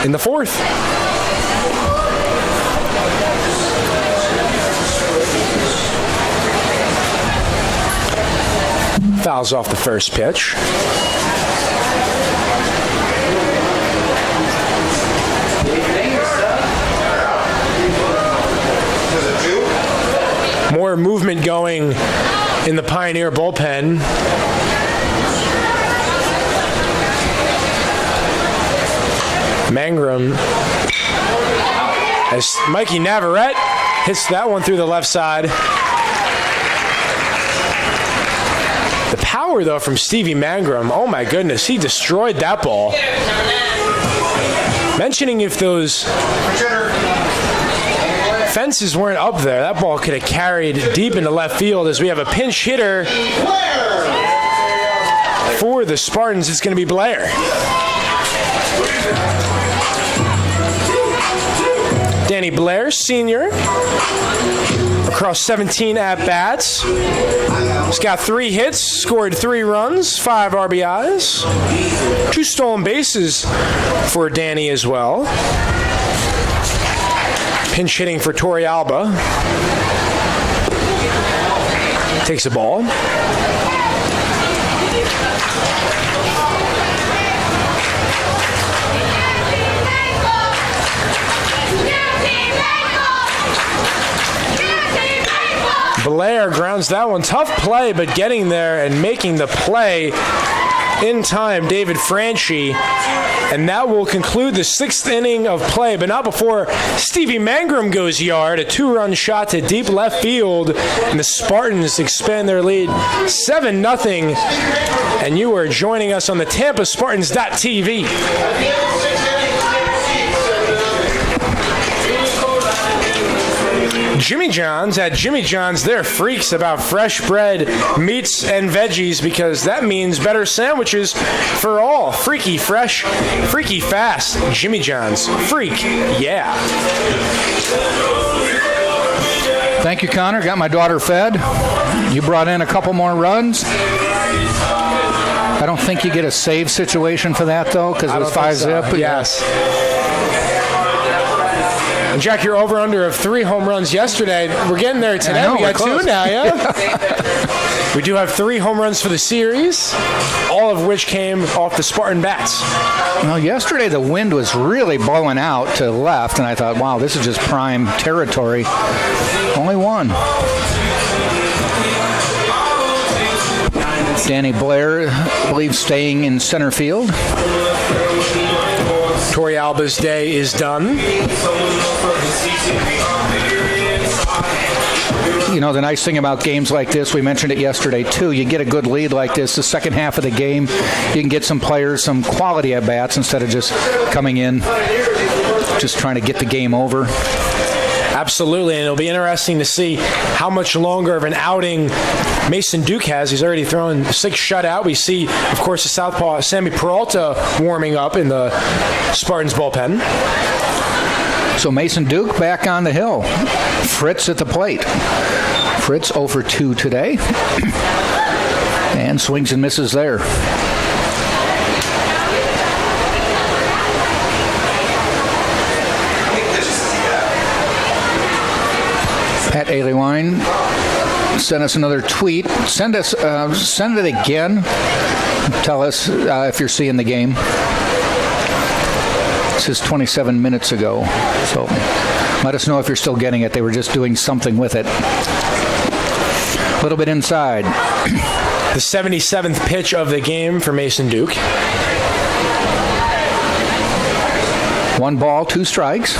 in the 4th. Fouls off the first pitch. More movement going in the Pioneer bullpen. Mangrum, as Mikey Navarrete hits that one through the left side. The power, though, from Stevie Mangrum, oh my goodness, he destroyed that ball. Mentioning if those fences weren't up there, that ball could have carried deep into left field. As we have a pinch hitter for the Spartans, it's going to be Blair. Danny Blair, senior, across 17 at-bats. He's got 3 hits, scored 3 runs, 5 RBIs, 2 stolen bases for Danny as well. Pinch hitting for Torrealba. Takes a ball. Blair grounds that one. Tough play, but getting there and making the play in time, David Franchi. And that will conclude the 6th inning of play, but not before Stevie Mangrum goes yard. A 2-run shot to deep left field, and the Spartans expand their lead 7-0. And you are joining us on the TampaSpartans.tv. Jimmy John's. At Jimmy John's, they're freaks about fresh bread, meats, and veggies because that means better sandwiches for all. Freaky fresh, freaky fast. Jimmy John's. Freak, yeah. Thank you, Connor. Got my daughter fed. You brought in a couple more runs. I don't think you get a save situation for that, though, because it was 5-zip. Yes. And Jack, you're over under of 3 home runs yesterday. We're getting there today. We got 2 now, yeah? We do have 3 home runs for the series, all of which came off the Spartan bats. Well, yesterday the wind was really blowing out to the left, and I thought, wow, this is just prime territory. Only 1. Danny Blair, I believe, staying in center field. Torrealba's day is done. You know, the nice thing about games like this, we mentioned it yesterday too, you get a good lead like this, the second half of the game, you can get some players some quality at bats instead of just coming in, just trying to get the game over. Absolutely, and it'll be interesting to see how much longer of an outing Mason Duke has. He's already thrown 6 shutout. We see, of course, the southpaw Sammy Peralta warming up in the Spartans bullpen. So Mason Duke back on the hill. Fritz at the plate. Fritz 0 for 2 today. And swings and misses there. Pat Aliewine sent us another tweet. Send it again. Tell us if you're seeing the game. This is 27 minutes ago. So let us know if you're still getting it. They were just doing something with it. A little bit inside. The 77th pitch of the game for Mason Duke. 1 ball, 2 strikes.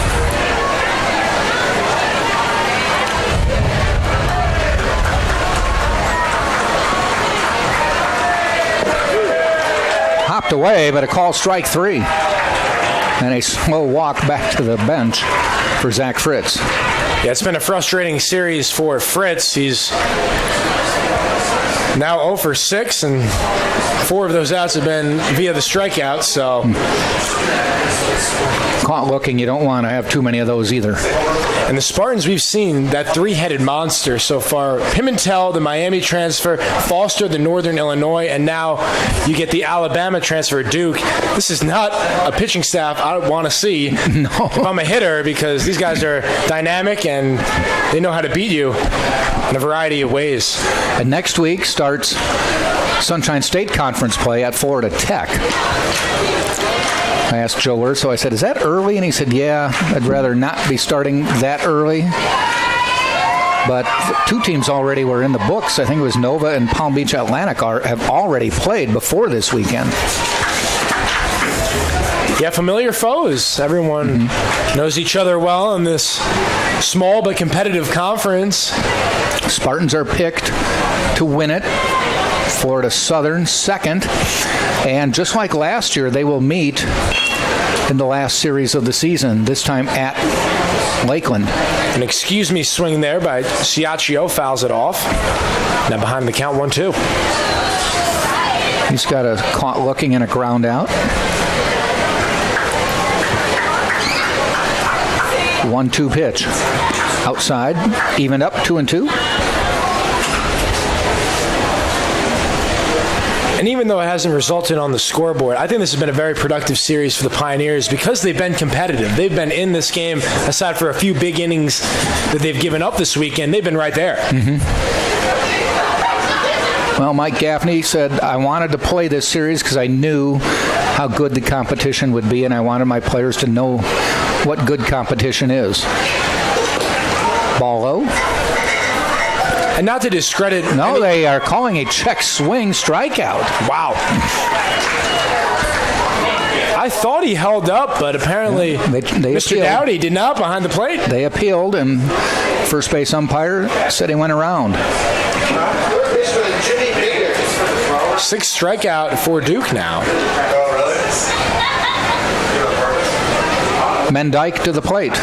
Hopped away, but a call strike 3. And a slow walk back to the bench for Zach Fritz. Yeah, it's been a frustrating series for Fritz. He's now 0 for 6, and 4 of those outs have been via the strikeouts, so. Caught looking, you don't want to have too many of those either. And the Spartans, we've seen that 3-headed monster so far. Pimentel, the Miami transfer, Foster, the Northern Illinois, and now you get the Alabama transfer, Duke. This is not a pitching staff I want to see if I'm a hitter, because these guys are dynamic and they know how to beat you in a variety of ways. And next week starts Sunshine State Conference play at Florida Tech. I asked Joe Urso, I said, is that early? And he said, yeah, I'd rather not be starting that early. But 2 teams already were in the books. I think it was Nova and Palm Beach Atlantic have already played before this weekend. Yeah, familiar foes. Everyone knows each other well in this small but competitive conference. Spartans are picked to win it. Florida Southern second. And just like last year, they will meet in the last series of the season, this time at Lakeland. An excuse me swing there by Ciaccio, fouls it off. Now behind the count, 1-2. He's got a caught looking and a ground out. 1-2 pitch. Outside, even up 2-2. And even though it hasn't resulted on the scoreboard, I think this has been a very productive series for the Pioneers because they've been competitive. They've been in this game, aside for a few big innings that they've given up this weekend. They've been right there. Well, Mike Gaffney said, I wanted to play this series because I knew how good the competition would be, and I wanted my players to know what good competition is. Ball low. And not to discredit... No, they are calling a check swing strikeout. Wow. I thought he held up, but apparently they Mr. appealed. Dowdy did not behind the plate. They appealed, and first base umpire said he went around. 6th strikeout for Duke now. Mendyke to the plate.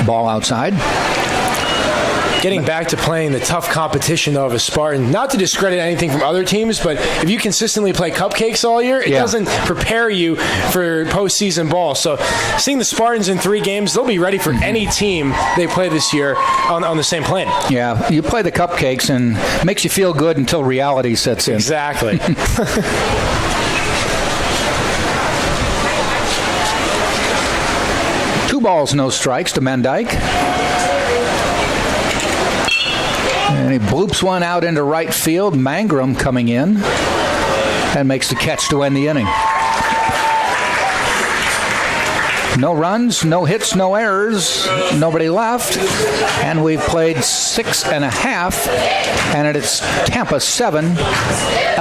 Ball outside. Getting back to playing the tough competition, though, of a Spartan. Not to discredit anything from other teams, but if you consistently play cupcakes all year, it doesn't prepare you for postseason ball. So seeing the Spartans in 3 games, they'll be ready for any team they play this year on the same plane. Yeah, you play the cupcakes and it makes you feel good until reality sets in. Exactly. 2 balls, no strikes to Mendyke. And he bloops one out into right field. Mangrum coming in and makes the catch to end the inning. No runs, no hits, no errors, nobody left. And we've played 6.5, and it's Tampa 7.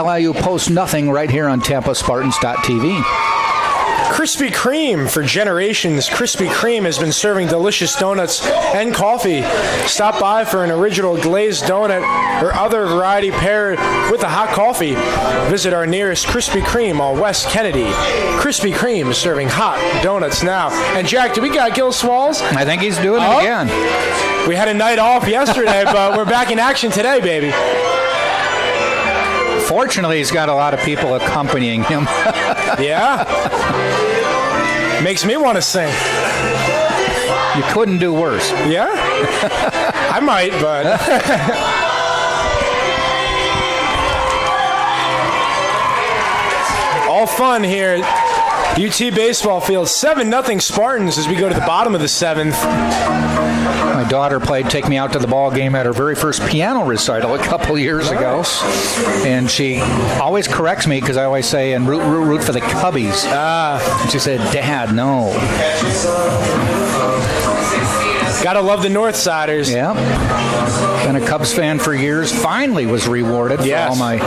LIU Post nothing right here on TampaSpartans.tv. Krispy Kreme. For generations, Krispy Kreme has been serving delicious donuts and coffee. Stop by for an original glazed donut or other variety paired with a hot coffee. Visit our nearest Krispy Kreme on West Kennedy. Krispy Kreme is serving hot donuts now. And Jack, do we got Gil Swalls? I think he's doing it again. We had a night off yesterday, but we're back in action today, baby. Fortunately, he's got a lot of people accompanying him. Yeah. Makes me want to sing. You couldn't do worse. Yeah? I might, but... All fun here at UT baseball field. 7-0 Spartans as we go to the bottom of the 7th. My daughter played Take Me Out to the Ball Game at her very first piano recital a couple years ago. And she always corrects me because I always say, and root for the Cubbies. And she said, Dad, no. Gotta love the Northsiders. Yeah. Been a Cubs fan for years. Finally was rewarded for all my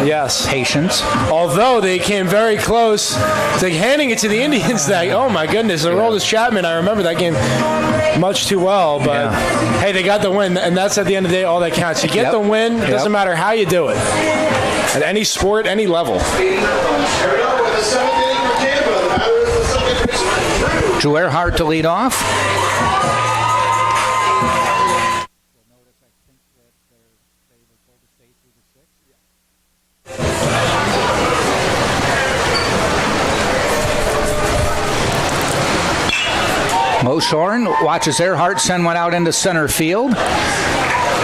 patience. Although they came very close to handing it to the Indians that, oh my goodness, Aroldis Chapman, I remember that game much too well, but hey, they got the win, and that's at the end of the day all that counts. You get the win, it doesn't matter how you do it. At any sport, any level. Drew Earhart to lead off. Moshorn watches Earhart send one out into center field.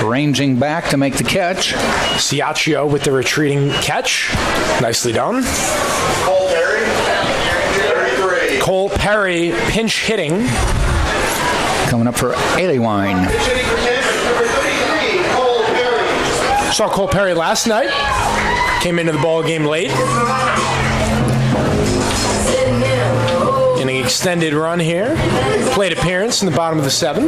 Ranging back to make the catch. Ciaccio with the retreating catch. Nicely done. Cole Perry, 33. Cole Perry pinch hitting. Coming up for Aliwine. Hitting for Tampa, number 33, Cole Perry. Saw Cole Perry last night. Came into the ball game late. In an extended run here. Plate appearance in the bottom of the 7th.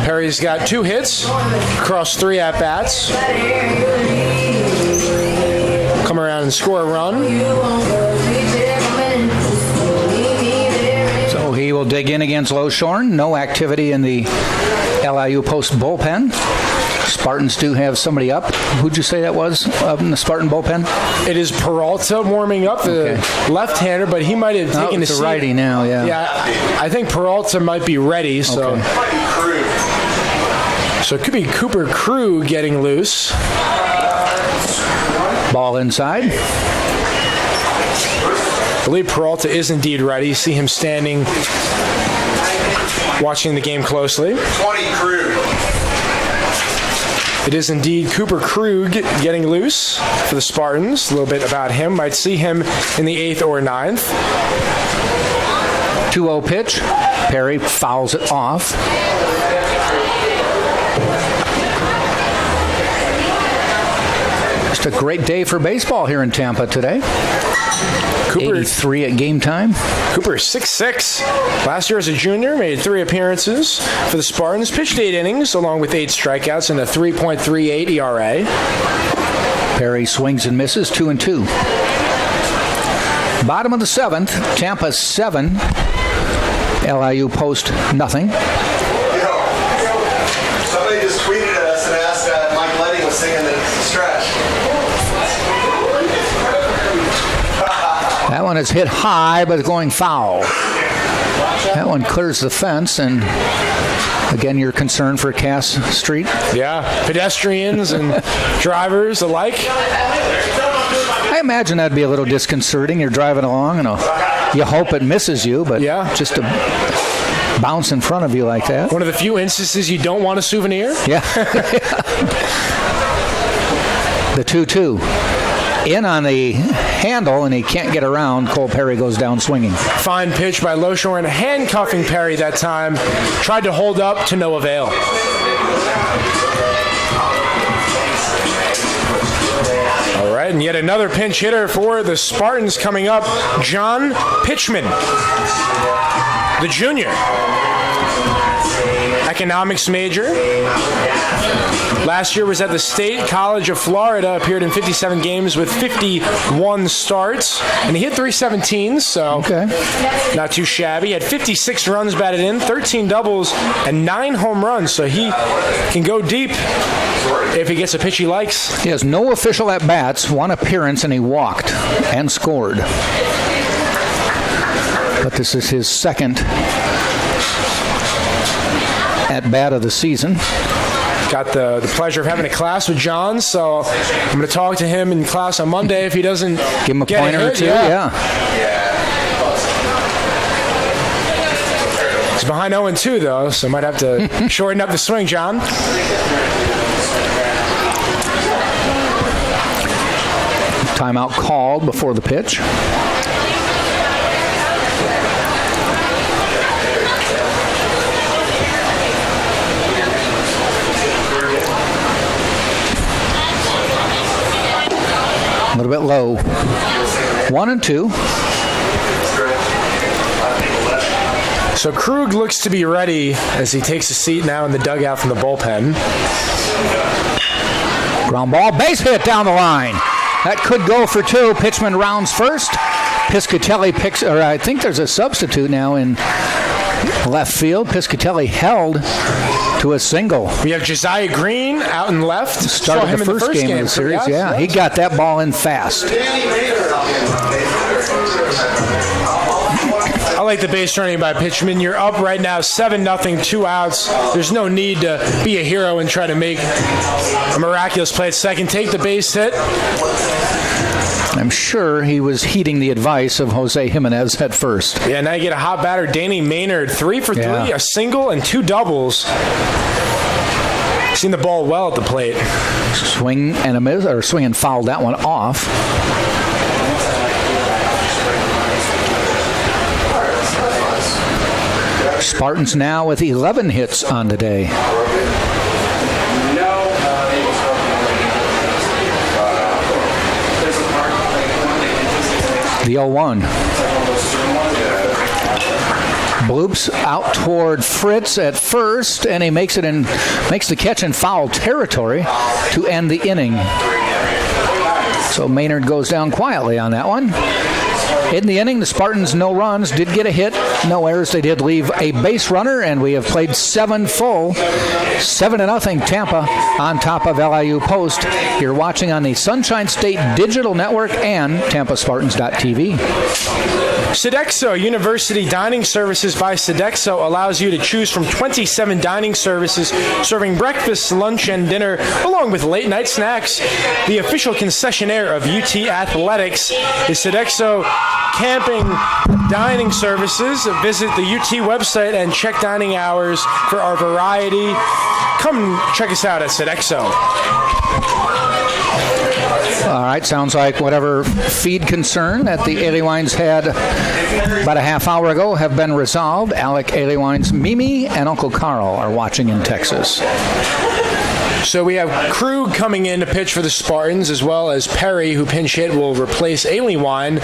Perry's got 2 hits across 3 at-bats. Come around and score a run. So he will dig in against Loshorn. No activity in the LIU Post bullpen. Spartans do have somebody up. Who'd you say that was in the Spartan bullpen? It is Peralta warming up, the left-hander, but he might have taken it's a a seat. righty now, yeah. Yeah, I think Peralta might be ready, so... So it could be Cooper Crew getting loose. Ball inside. I believe Peralta is indeed ready. You see him standing, watching the game closely. 20 Krug. It is indeed Cooper Krug getting loose for the Spartans. A little bit about him. Might see him in the 8th or 9th. 2-0 pitch. Perry fouls it off. Just a great day for baseball here in Tampa today. Cooper, 83 at game time. Cooper 6'6". Last year as a junior, made 3 appearances for the Spartans. Pitched 8 innings along with 8 strikeouts and a 3.38 ERA. Perry swings and misses, 2-2. Bottom of the 7th, Tampa 7, LIU Post nothing. Somebody just tweeted at us and asked that Mike Letty was singing the stretch. That one is hit high, but it's going foul. That one clears the fence, and again, you're concerned for Cass Street. Yeah, pedestrians and drivers alike. I imagine that'd be a little disconcerting. You're driving along, and you hope it misses you, but just to bounce in front of you like that. One of the few instances you don't want a souvenir. Yeah. The 2-2. In on the handle, and he can't get around. Cole Perry goes down swinging. Fine pitch by Loshorn, handcuffing Perry that time. Tried to hold up to no avail. All right, and yet another pinch hitter for the Spartans coming up, John Pitchman, the junior. Economics major. Last year was at the State College of Florida, appeared in 57 games with 51 starts, and he hit 317s, so not too shabby. Had 56 runs batted in, 13 doubles, and 9 home runs, so he can go deep if he gets a pitch he likes. He has no official at-bats, 1 appearance, and he walked and scored. But this is his second at-bat of the season. Got the pleasure of having a class with John, so I'm going to talk to him in class on Monday if he doesn't give him a get pointer hit. or two. Yeah. He's behind 0-2 though, so might have to shorten up the swing, John. Timeout called before the pitch. A little bit low. 1-2. So Krug looks to be ready as he takes a seat now in the dugout from the bullpen. Ground ball, base hit down the line. That could go for 2. Pitchman rounds first. Piscatelli picks, or I think there's a substitute now in left field. Piscatelli held to a single. We have Josiah Green out in left. Started Saw him the in first game of the series. Yes, yeah, yes. he got that ball in fast. I like the base running by Pitchman. You're up right now, 7-0, 2 outs. There's no need to be a hero and try to make a miraculous play at second. Take the base hit. I'm sure he was heeding the advice of Jose Jimenez at first. Yeah, now you get a hot batter, Danny Maynard, 3 for 3, a single and 2 doubles. Seen the ball well at the plate. Swing and a miss, or swing and fouled that one off. Spartans now with 11 hits on the day. The 0-1. Bloops out toward Fritz at first, and he makes the catch in foul territory to end the inning. So Maynard goes down quietly on that one. In the inning, the Spartans, no runs, did get a hit, no errors. They did leave a base runner, and we have played 7 full. 7-0 Tampa on top of LIU Post. You're watching on the Sunshine State Digital Network and TampaSpartans.tv. Sodexo University Dining Services by Sodexo allows you to choose from 27 dining services serving breakfast, lunch, and dinner, along with late-night snacks. The official concessionaire of UT Athletics is Sodexo Camping Dining Services. Visit the UT website and check dining hours for our variety. Come check us out at Sodexo. All right, sounds like whatever feed concern that the Aliewines had about a half hour ago have been resolved. Alec Aliewines, Mimi, and Uncle Carl are watching in Texas. So we have Krug coming in to pitch for the Spartans, as well as Perry, who pinch hit, will replace Aliewine.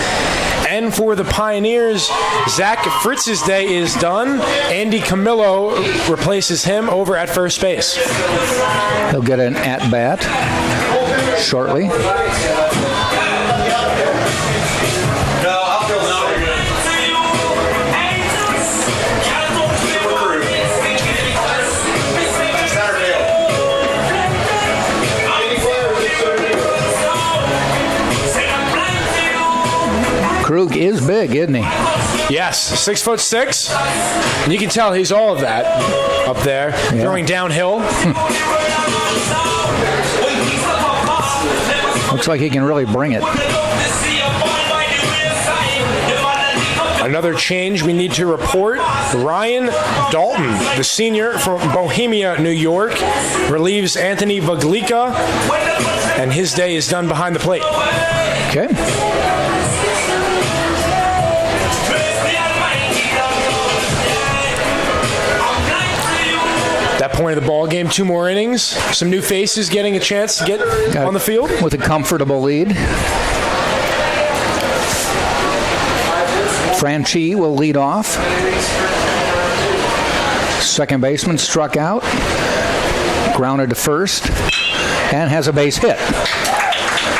And for the Pioneers, Zach Fritz's day is done. Andy Camillo replaces him over at first base. He'll get an at-bat shortly. Krug is big, isn't he? Yes, 6'6", and you can tell he's all of that up there, throwing downhill. Looks like he can really bring it. Another change we need to report. Ryan Dalton, the senior from Bohemia, New York, relieves Anthony Vaglica, and his day is done behind the plate. Okay. That point of the ball game, 2 more innings. Some new faces getting a chance to get on the field. With a comfortable lead. Franchi will lead off. Second baseman struck out. Grounded to first. And has a base hit.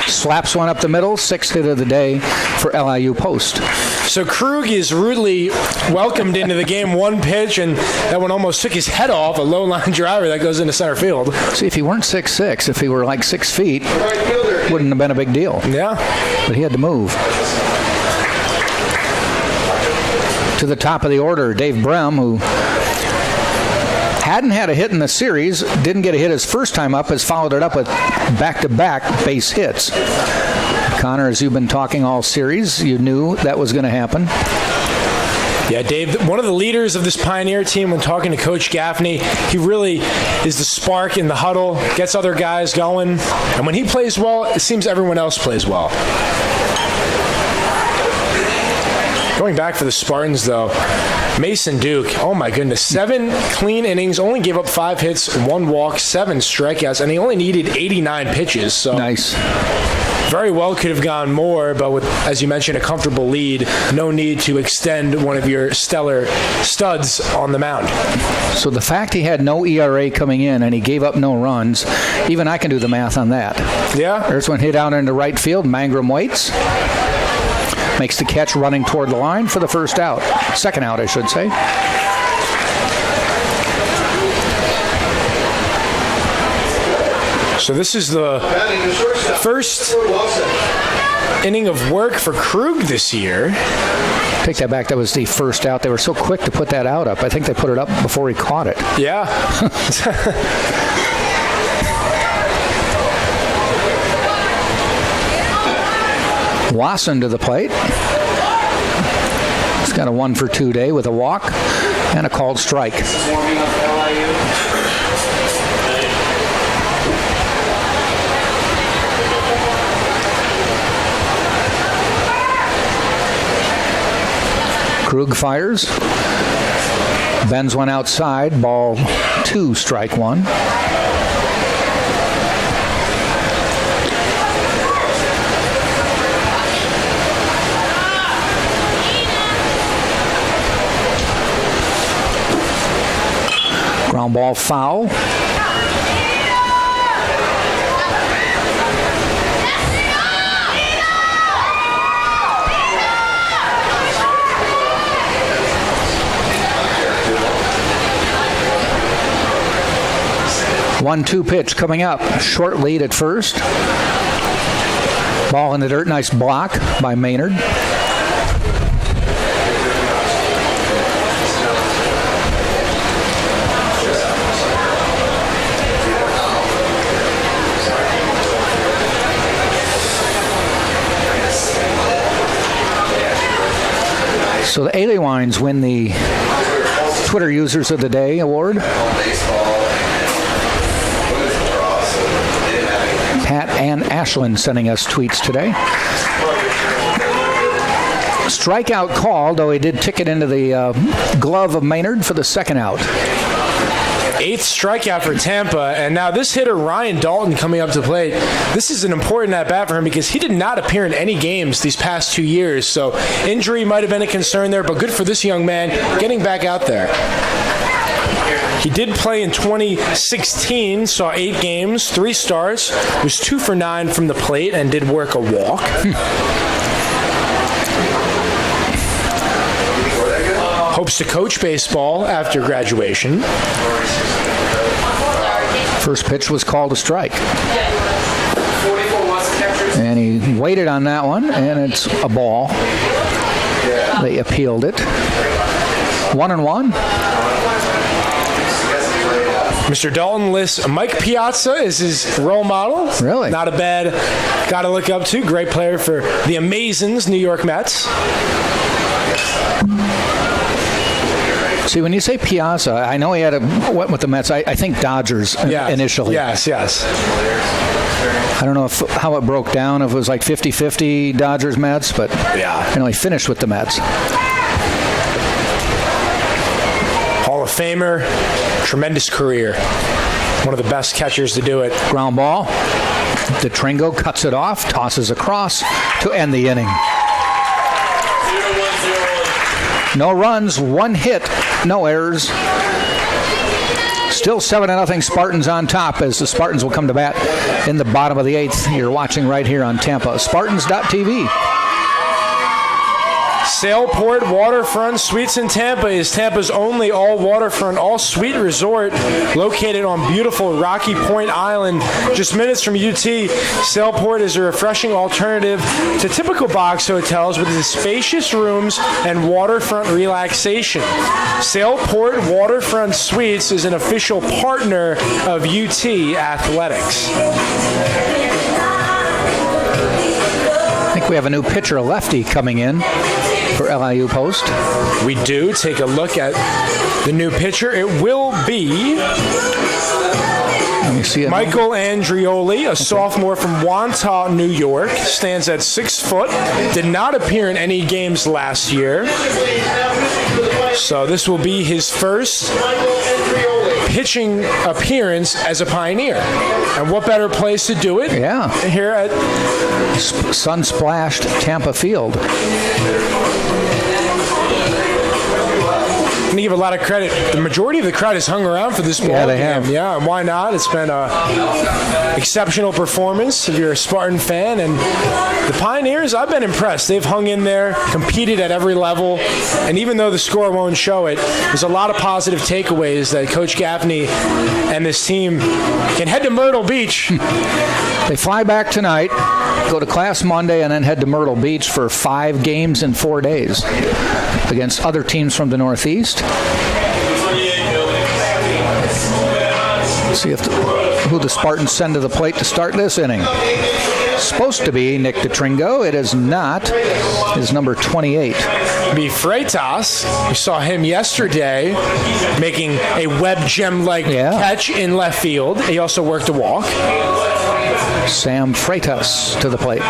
Slaps one up the middle. 6th hit of the day for LIU Post. So Krug is rudely welcomed into the game. One pitch, and that one almost took his head off. A low line driver that goes into center field. See, if he weren't 6'6", if he were like 6 feet, wouldn't have been a big deal. Yeah. But he had to move. To the top of the order, Dave Brem, who hadn't had a hit in the series, didn't get a hit his first time up, has followed it up with back-to-back base hits. Connor, as you've been talking all series, you knew that was going to happen. Yeah, Dave, one of the leaders of this Pioneer team, when talking to Coach Gaffney, he really is the spark in the huddle, gets other guys going. And when he plays well, it seems everyone else plays well. Going back for the Spartans, though, Mason Duke, oh my goodness, 7 clean innings, only gave up 5 hits, 1 walk, 7 strikeouts, and he only needed 89 pitches. So nice. Very well could have gone more, but with, as you mentioned, a comfortable lead, no need to extend one of your stellar studs on the mound. So the fact he had no ERA coming in and he gave up no runs, even I can do the math on that. Yeah. There's one hit out into right field. Mangrum waits. Makes the catch running toward the line for the first out. Second out, I should say. So this is the first inning of work for Krug this year. Take that back. That was the first out. They were so quick to put that out up. I think they put it up before he caught it. Yeah. Wasson to the plate. He's got a 1-for-2 day with a walk and a called strike. Krug fires. Bends one outside. Ball 2, strike 1. Ground ball foul. One-two pitch coming up. Short lead at first. Ball in the dirt. Nice block by Maynard. So the Aliwines win the Twitter Users of the Day award. Pat and Ashland sending us tweets today. Strikeout called, though he did tick it into the glove of Maynard for the second out. 8th strikeout for Tampa, and now this hitter, Ryan Dalton, coming up to plate. This is an important at-bat for him because he did not appear in any games these past 2 years, so injury might have been a concern there, but good for this young man getting back out there. He did play in 2016, saw 8 games, 3 starts, was 2 for 9 from the plate, and did work a walk. Hopes to coach baseball after graduation. First pitch was called a strike. And he waited on that one, and it's a ball. They appealed it. 1-1. Mr. Dalton lists Mike Piazza as his role model. Really? Not a bad guy to look up to. Great player for the Amazins, New York Mets. See, when you say Piazza, I know he had went with the Mets. I think Dodgers initially. Yes. I don't know how it broke down, if it was like 50-50 Dodgers-Mets, but I know he finished with the Mets. Hall of Famer, tremendous career. One of the best catchers to do it. Ground ball. DeTringo cuts it off, tosses across to end the inning. No runs, 1 hit, no errors. Still 7-0 Spartans on top as the Spartans will come to bat in the bottom of the 8th. You're watching right here on Tampa. Spartans.tv. Sailport Waterfront Suites in Tampa is Tampa's only all-waterfront, all-suite resort located on beautiful Rocky Point Island, just minutes from UT. Sailport is a refreshing alternative to typical box hotels with its spacious rooms and waterfront relaxation. Sailport Waterfront Suites is an official partner of UT Athletics. I think we have a new pitcher, a lefty, coming in for LIU Post. We do. Take a look at the new pitcher. It will be Let me see it. Michael Andrioli, a sophomore from Wantagh, New York, stands at 6 foot. Did not appear in any games last year. So this will be his first pitching appearance as a Pioneer. And what better place to do it? Yeah. Here at sun-splashed Tampa Field. I'm going to give a lot of credit. The majority of the crowd has hung around for this ball game. They have. Yeah, and why not? It's been an exceptional performance if you're a Spartan fan. And the Pioneers, I've been impressed. They've hung in there, competed at every level. And even though the score won't show it, there's a lot of positive takeaways that Coach Gaffney and this team can head to Myrtle Beach. They fly back tonight, go to class Monday, and then head to Myrtle Beach for 5 games in 4 days against other teams from the Northeast. See who the Spartans send to the plate to start this inning. Supposed to be Nick DeTringo. It is not. It is number 28. Be Freitas. We saw him yesterday making a web gem-like catch in left field. He also worked a walk. Sam Freitas to the plate.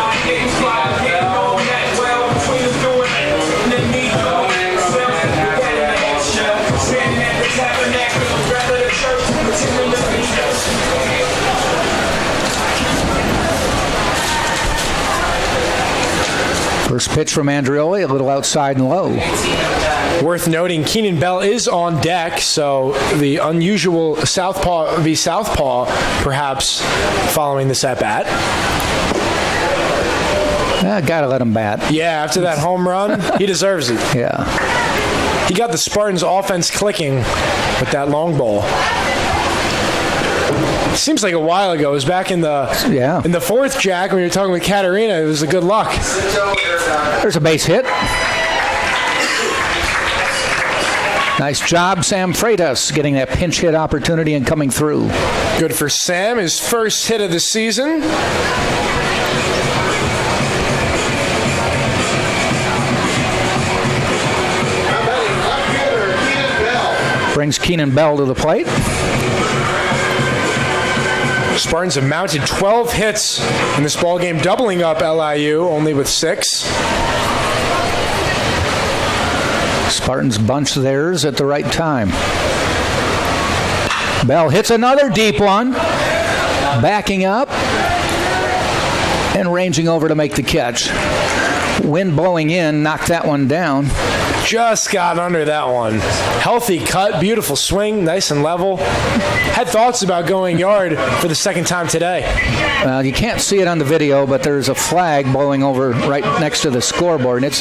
First pitch from Andrioli, a little outside and low. Worth noting, Keenan Bell is on deck, so the unusual southpaw v. southpaw, perhaps, following this at-bat. Gotta let him bat. Yeah, after that home run, he deserves it. Yeah. He got the Spartans' offense clicking with that long ball. Seems like a while ago. It was back in the 4th, Jack, when you were talking with Katarina. It was a good luck. There's a base hit. Nice job, Sam Freitas, getting that pinch hit opportunity and coming through. Good for Sam, his first hit of the season. Brings Keenan Bell to the plate. Spartans have mounted 12 hits in this ball game, doubling up LIU, only with 6. Spartans bunch theirs at the right time. Bell hits another deep one. Backing up and ranging over to make the catch. Wind blowing in, knocked that one down. Just got under that one. Healthy cut, beautiful swing, nice and level. Had thoughts about going yard for the second time today. You can't see it on the video, but there's a flag blowing over right next to the scoreboard, and it's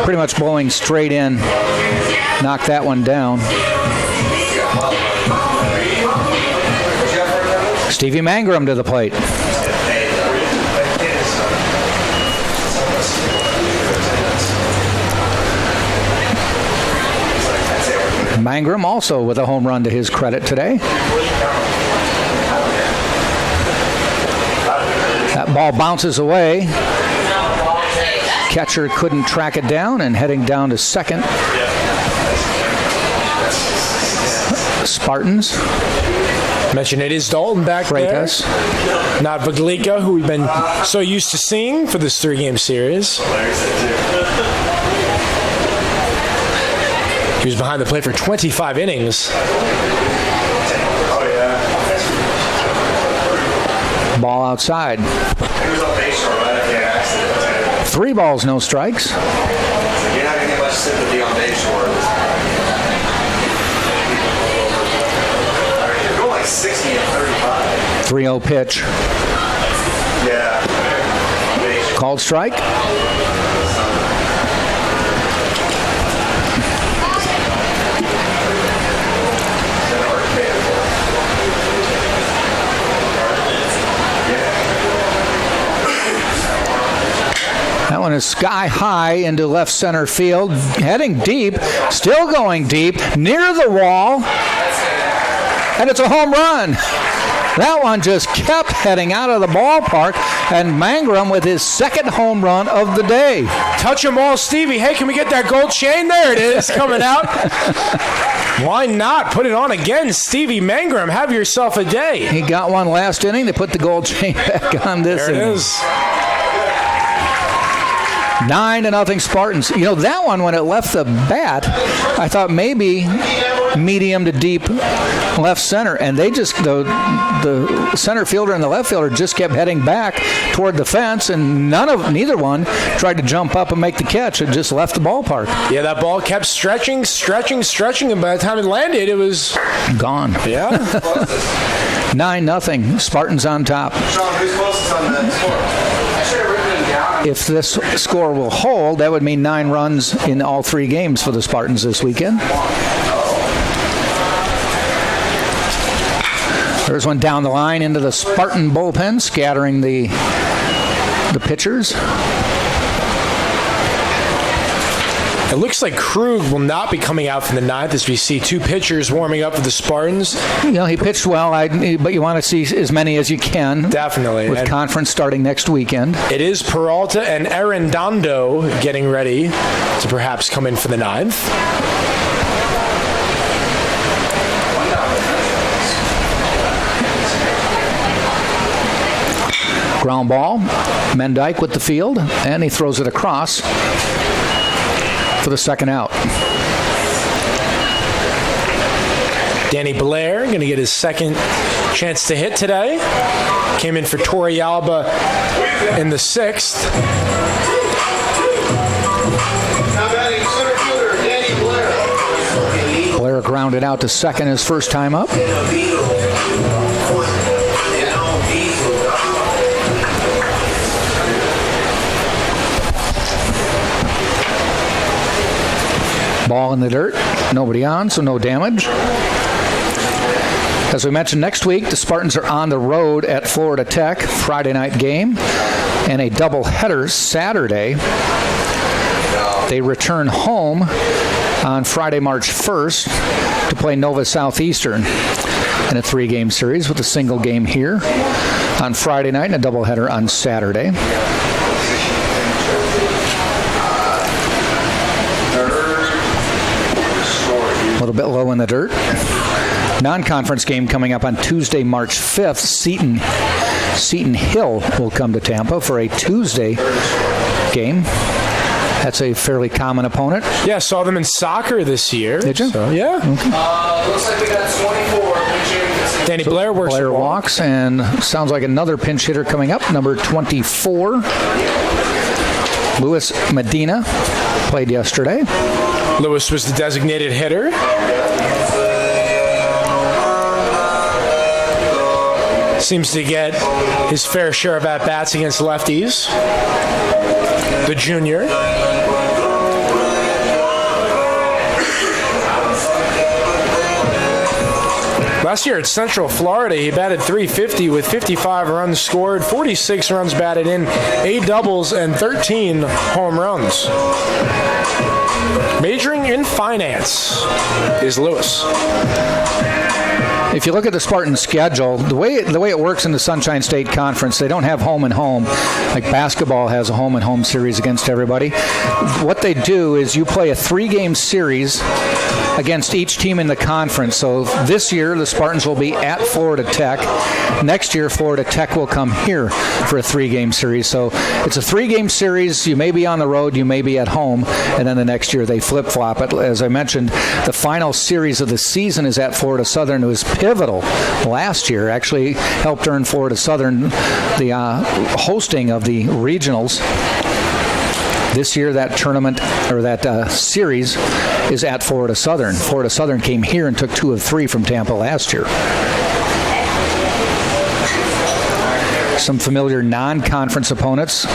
pretty much blowing straight in. Knocked that one down. Stevie Mangrum to the plate. Mangrum also with a home run to his credit today. That ball bounces away. Catcher couldn't track it down, and heading down to second. Spartans. Mentioned it is Dalton back Freitas. there. Not Vaglika, who we've been so used to seeing for this 3-game series. He was behind the plate for 25 innings. Ball outside. 3 balls, no strikes. You're not going to get much sympathy on base for it. You're going like 60 and 35. 3-0 pitch. Yeah. Called strike. That one is sky high into left center field, heading deep, still going deep, near the wall, and it's a home run. That one just kept heading out of the ballpark, and Mangrum with his second home run of the day. Touch 'em all, Stevie. Hey, can we get that gold chain? There it is, coming out. Why not? Put it on again, Stevie Mangrum. Have yourself a day. He got one last inning. They put the gold chain back on this There it inning. is. 9-0 Spartans. You know, that one, when it left the bat, I thought maybe medium to deep left center, and they just, the center fielder and the left fielder just kept heading back toward the fence, and neither one tried to jump up and make the catch. It just left the ballpark. Yeah, that ball kept stretching, and by the time it landed, it was Gone. Yeah. 9-0. Spartans on top. Sean, who's closest on the score? I should have written them down. If this score will hold, that would mean 9 runs in all 3 games for the Spartans this weekend. There's one down the line into the Spartan bullpen, scattering the pitchers. It looks like Krug will not be coming out for the 9th as we see 2 pitchers warming up for the Spartans. You know, he pitched well, but you want to see as many as you can. Definitely. With And conference starting next weekend. it is Peralta and Arredondo getting ready to perhaps come in for the 9th. Ground ball. Mendyke with the field, and he throws it across for the second out. Danny Blair going to get his second chance to hit today. Came in for Torrealba in the 6th. Now batting center fielder, Danny Blair. Blair grounded out to second his first time up. Ball in the dirt, nobody on, so no damage. As we mentioned, next week, the Spartans are on the road at Florida Tech, Friday night game, and a doubleheader Saturday. They return home on Friday, March 1st to play Nova Southeastern in a 3-game series with a single game here on Friday night and a doubleheader on Saturday. Well, little bit low in the dirt. Non-conference game coming up on Tuesday, March 5th. Seton Hill will come to Tampa for a Tuesday game. That's a fairly common opponent. Yeah, saw them in soccer this year. Did you? So, yeah. Okay. Looks like we got 24. Danny Blair works. Blair walks, and sounds like another pinch hitter coming up, number 24. Luis Medina played yesterday. Lewis was the designated hitter. Seems to get his fair share of at-bats against lefties. The junior. Last year at Central Florida, he batted .350 with 55 runs scored, 46 runs batted in, 8 doubles, and 13 home runs. Majoring in finance is Lewis. If you look at the Spartans' schedule, the way it works in the Sunshine State Conference, they don't have home and home. Like basketball has a home and home series against everybody. What they do is you play a 3-game series against each team in the conference. So this year, the Spartans will be at Florida Tech. Next year, Florida Tech will come here for a 3-game series. So it's a 3-game series. You may be on the road, you may be at home, and then the next year they flip-flop it. As I mentioned, the final series of the season is at Florida Southern. It was pivotal last year. Actually helped earn Florida Southern the hosting of the regionals. This year, that tournament, or that series, is at Florida Southern. Florida Southern came here and took 2 of 3 from Tampa last year. Some familiar non-conference opponents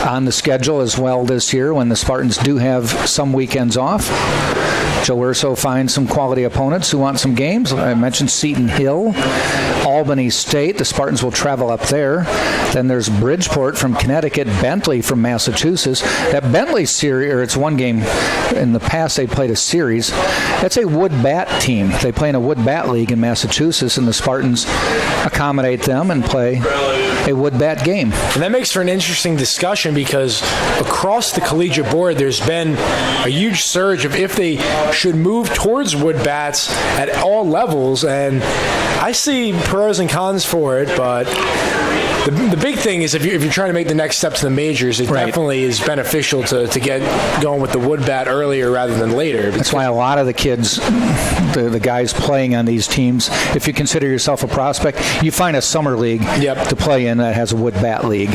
on the schedule as well this year when the Spartans do have some weekends off. Joe Urso finds some quality opponents who want some games. I mentioned Seton Hill, Albany State. The Spartans will travel up there. Then there's Bridgeport from Connecticut, Bentley from Massachusetts. That Bentley series, or it's one game. In the past, they played a series. That's a wood bat team. They play in a wood bat league in Massachusetts, and the Spartans accommodate them and play a wood bat game. And that makes for an interesting discussion because across the collegiate board, there's been a huge surge of if they should move towards wood bats at all levels. And I see pros and cons for it, but the big thing is if you're trying to make the next step to the majors, it definitely is beneficial to get going with the wood bat earlier rather than later. That's why a lot of the kids, the guys playing on these teams, if you consider yourself a prospect, you find a summer league to play in that has a wood bat league.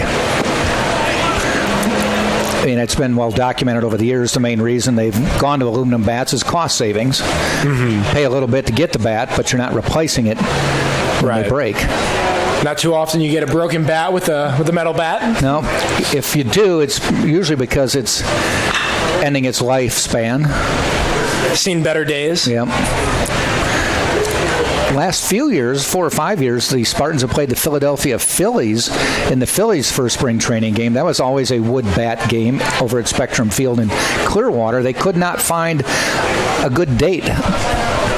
I mean, it's been well documented over the years. The main reason they've gone to aluminum bats is cost savings. Mm-hmm. Pay a little bit to get the bat, but you're not replacing it when they break. Not too often you get a broken bat with a metal bat. No. If you do, it's usually because it's ending its lifespan. Seen better days. Yep. Last few years, 4 or 5 years, the Spartans have played the Philadelphia Phillies in the Phillies' first spring training game. That was always a wood bat game over at Spectrum Field in Clearwater. They could not find a good date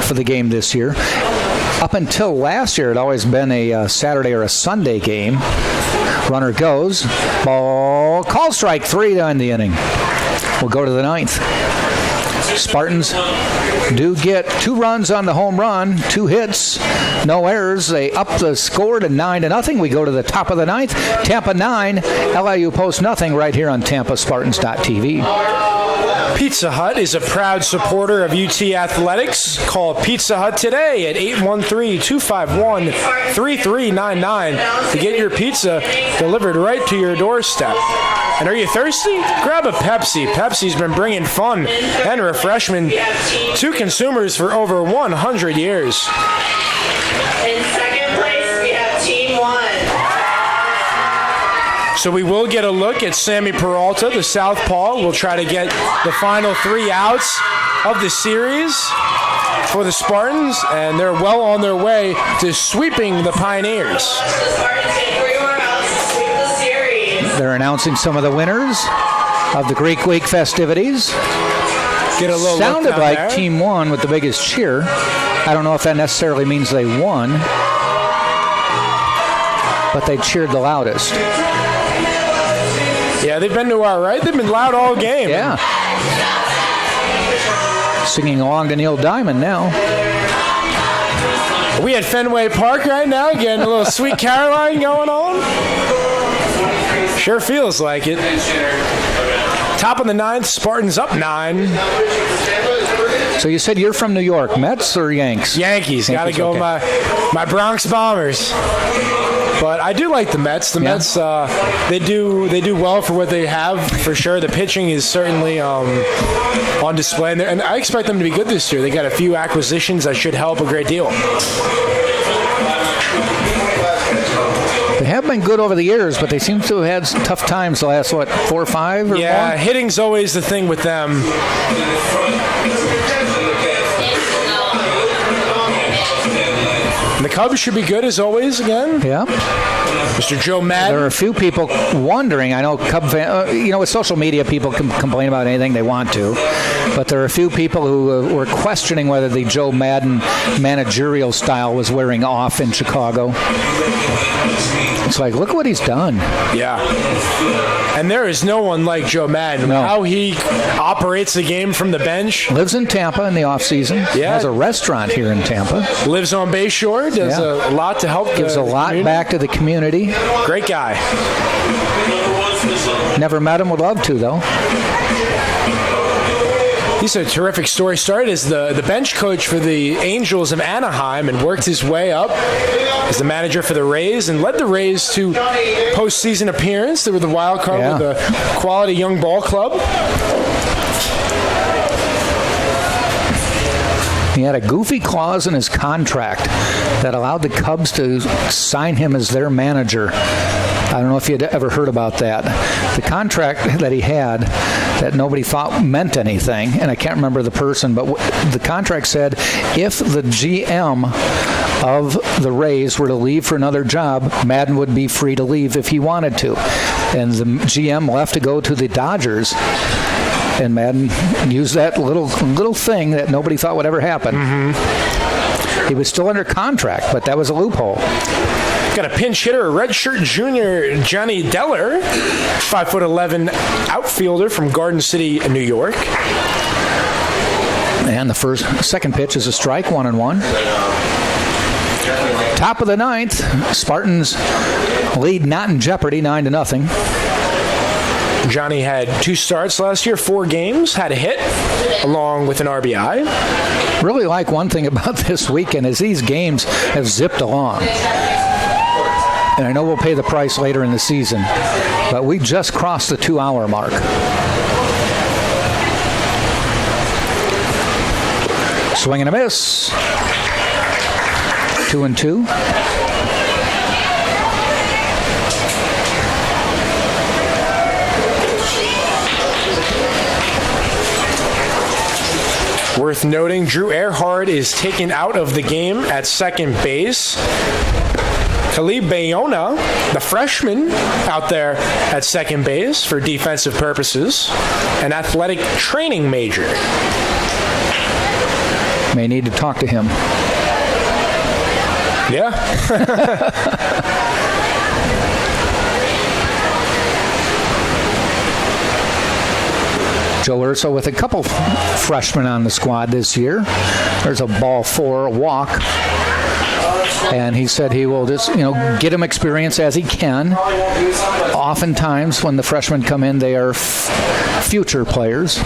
for the game this year. Up until last year, it had always been a Saturday or a Sunday game. Runner goes. Ball. Call strike 3 to end the inning. We'll go to the 9th. Spartans do get 2 runs on the home run, 2 hits, no errors. They up the score to 9-0. We go to the top of the 9th. Tampa 9, LIU Post nothing right here on TampaSpartans.tv. Pizza Hut is a proud supporter of UT Athletics. Call Pizza Hut today at 813-251-3399 to get your pizza delivered right to your doorstep. And are you thirsty? Grab a Pepsi. Pepsi's been bringing fun and refreshment to consumers for over 100 years. In second place, we have Team 1. So we will get a look at Sammy Peralta, the southpaw. We'll try to get the final 3 outs of the series for the Spartans, and they're well on their way to sweeping the Pioneers. The Spartans get 3 more outs to sweep the series. They're announcing some of the winners of the Greek Week festivities. Get a little Sounded look down like there. Team 1 with the biggest cheer. I don't know if that necessarily means they won, but they cheered the loudest. Yeah, they've been to our right. They've been loud all game. Yeah. Singing along to Neil Diamond now. We at Fenway Park right now, getting a little Sweet Caroline going on. Sure feels like it. Top of the 9th, Spartans up 9. So you said you're from New York. Mets or Yanks? Yankees. Got to go okay. my Bronx Bombers. But I do like the Mets. The Mets, they do well for what they have, for sure. The pitching is certainly on display, and I expect them to be good this year. They got a few acquisitions that should help a great deal. They have been good over the years, but they seem to have had some tough times the last, 4 or 5 or more? Hitting's always the thing with them. And the Cubs should be good as always again. Yeah. Mr. Joe Madden. There are a few people wondering. I know Cub fan, with social media, people can complain about anything they want to, but there are a few people who were questioning whether the Joe Madden managerial style was wearing off in Chicago. It's like, look what he's done. Yeah. And there is no one like Joe Madden. No. How he operates the game from the bench. Lives in Tampa in the offseason. Yeah. Has a restaurant here in Tampa. Lives on Bayshore. Does a lot to help. Gives a lot community. back to the community. Great guy. Never met him. Would love to, though. He's a terrific story. Started as the bench coach for the Angels of Anaheim and worked his way up as the manager for the Rays and led the Rays to postseason appearance. They were the wild card with a quality young ball club. He had a goofy clause in his contract that allowed the Cubs to sign him as their manager. I don't know if you'd ever heard about that. The contract that he had that nobody thought meant anything, and I can't remember the person, but the contract said if the GM of the Rays were to leave for another job, Madden would be free to leave if he wanted to. And the GM left to go to the Dodgers. And Madden used that little thing that nobody thought would ever happen. Mm-hmm. He was still under contract, but that was a loophole. Got a pinch hitter, a redshirt junior, Johnny Deller, 5'11" outfielder from Garden City, New York. And the second pitch is a strike, 1-1. Top of the 9th, Spartans lead not in jeopardy, 9-0. Johnny had 2 starts last year, 4 games, had a hit, along with an RBI. Really like one thing about this weekend is these games have zipped along. And I know we'll pay the price later in the season, but we just crossed the 2-hour mark. Swing and a miss. 2-2. Worth noting, Drew Earhart is taken out of the game at second base. Khalid Bayona, the freshman, out there at second base for defensive purposes. An athletic training major. May need to talk to him. Yeah. Joe Urso with a couple freshmen on the squad this year. There's a ball 4, a walk. And he said he will just, get him experience as he can. Oftentimes, when the freshmen come in, they are future players.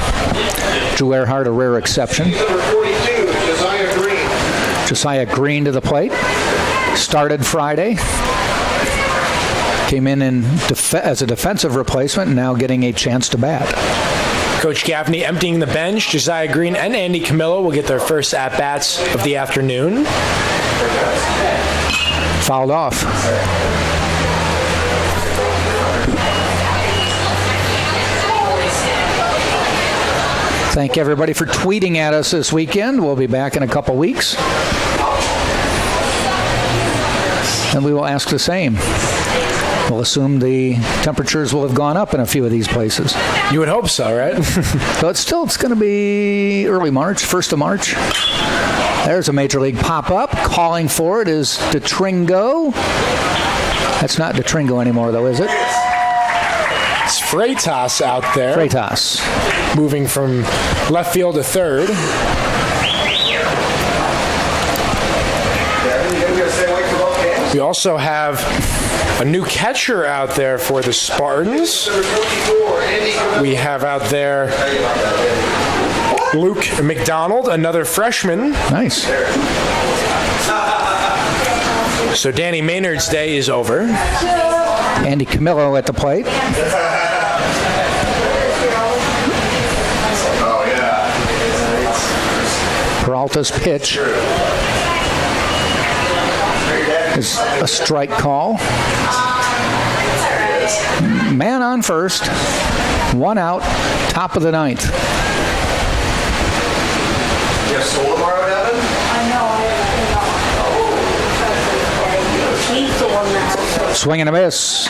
Drew Earhart, a rare exception. Number 42, Josiah Green. Josiah Green to the plate. Started Friday. Came in as a defensive replacement, and now getting a chance to bat. Coach Gaffney emptying the bench. Josiah Green and Andy Camillo will get their first at-bats of the afternoon. Fouled off. Thank everybody for tweeting at us this weekend. We'll be back in a couple weeks. And we will ask the same. We'll assume the temperatures will have gone up in a few of these places. You would hope so, right? So it's going to be early March, 1st of March. There's a Major League pop-up. Calling for it is DeTringo. That's not DeTringo anymore, though, is it? It's Freitas out there. Freitas. Moving from left field to third. We also have a new catcher out there for the Spartans. We have out there Luke McDonald, another freshman. Nice. So Danny Maynard's day is over. Andy Camillo at the plate. Oh, yeah. Peralta's pitch is a strike call. Man on first. 1 out. Top of the 9th. You have school tomorrow, Devin? Swing and a miss.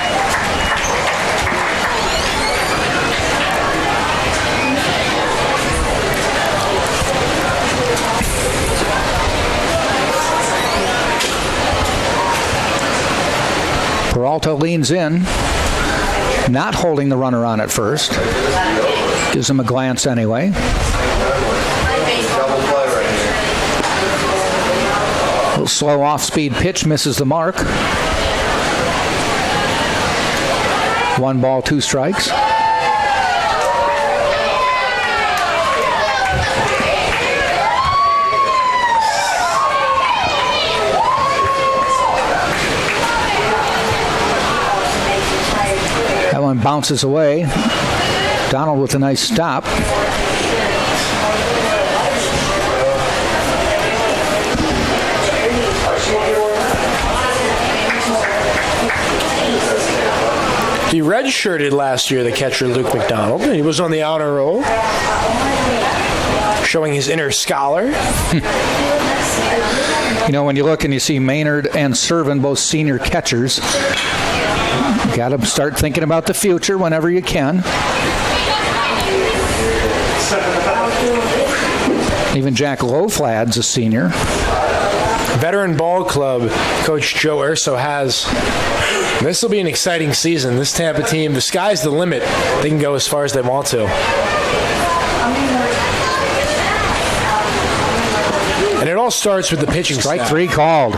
Peralta leans in, not holding the runner on at first. Gives him a glance anyway. Double play right here. A little slow off-speed pitch misses the mark. 1 ball, 2 strikes. That one bounces away. Donald with a nice stop. He redshirted last year, the catcher Luke McDonald. He was on the honor roll, showing his inner scholar. You know, when you look and you see Maynard and Servin, both senior catchers, got to start thinking about the future whenever you can. Even Jack Loflad's a senior. Veteran ball club coach Joe Urso has. This will be an exciting season. This Tampa team, the sky's the limit. They can go as far as they want to. And it all starts with the pitching Strike staff. 3 called.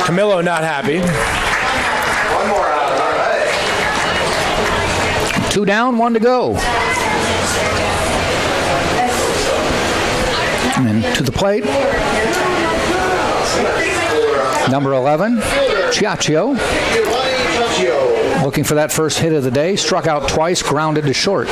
Camillo not happy. One more out. All right. 2 down, 1 to go. And to the plate. Number 11, Chiaccio. Looking for that first hit of the day. Struck out twice, grounded to short.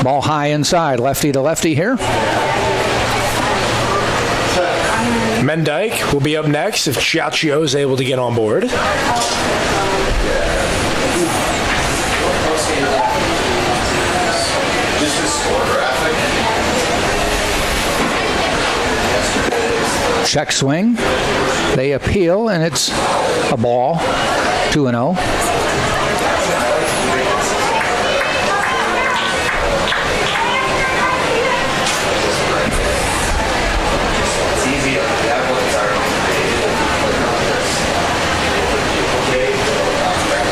Ball high inside, lefty to lefty here. Mendyke will be up next if Chiaccio is able to get on board. Check swing. They appeal, and it's a ball. 2-0.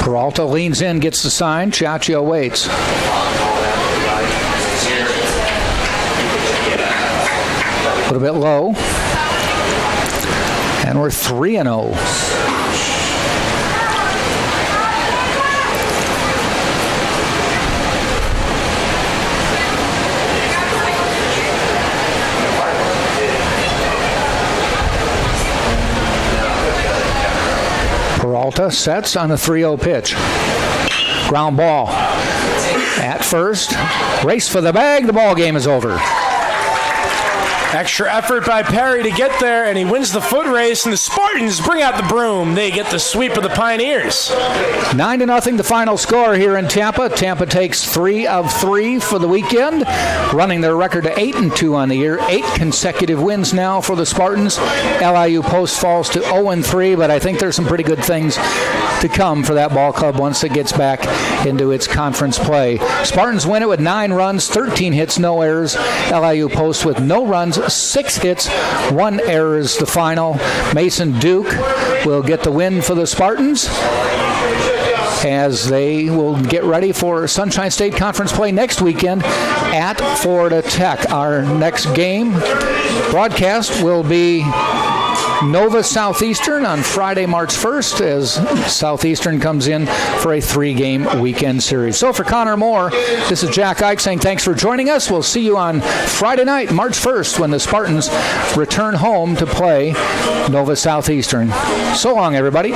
Peralta leans in, gets the sign. Chiaccio waits. A little bit low. And we're 3-0. Peralta sets on a 3-0 pitch. Ground ball at first. Race for the bag. The ball game is over. Extra effort by Perry to get there, and he wins the foot race, and the Spartans bring out the broom. They get the sweep of the Pioneers. 9-0 the final score here in Tampa. Tampa takes 3 of 3 for the weekend, running their record to 8-2 on the year. 8 consecutive wins now for the Spartans. LIU Post falls to 0-3, but I think there's some pretty good things to come for that ball club once it gets back into its conference play. Spartans win it with 9 runs, 13 hits, no errors. LIU Post with no runs, 6 hits, 1 error is the final. Mason Duke will get the win for the Spartans as they will get ready for Sunshine State Conference play next weekend at Florida Tech. Our next game broadcast will be Nova Southeastern on Friday, March 1st, as Southeastern comes in for a 3-game weekend series. So for Connor Moore, this is Jack Ike saying thanks for joining us. We'll see you on Friday night, March 1st, when the Spartans return home to play Nova Southeastern. So long, everybody.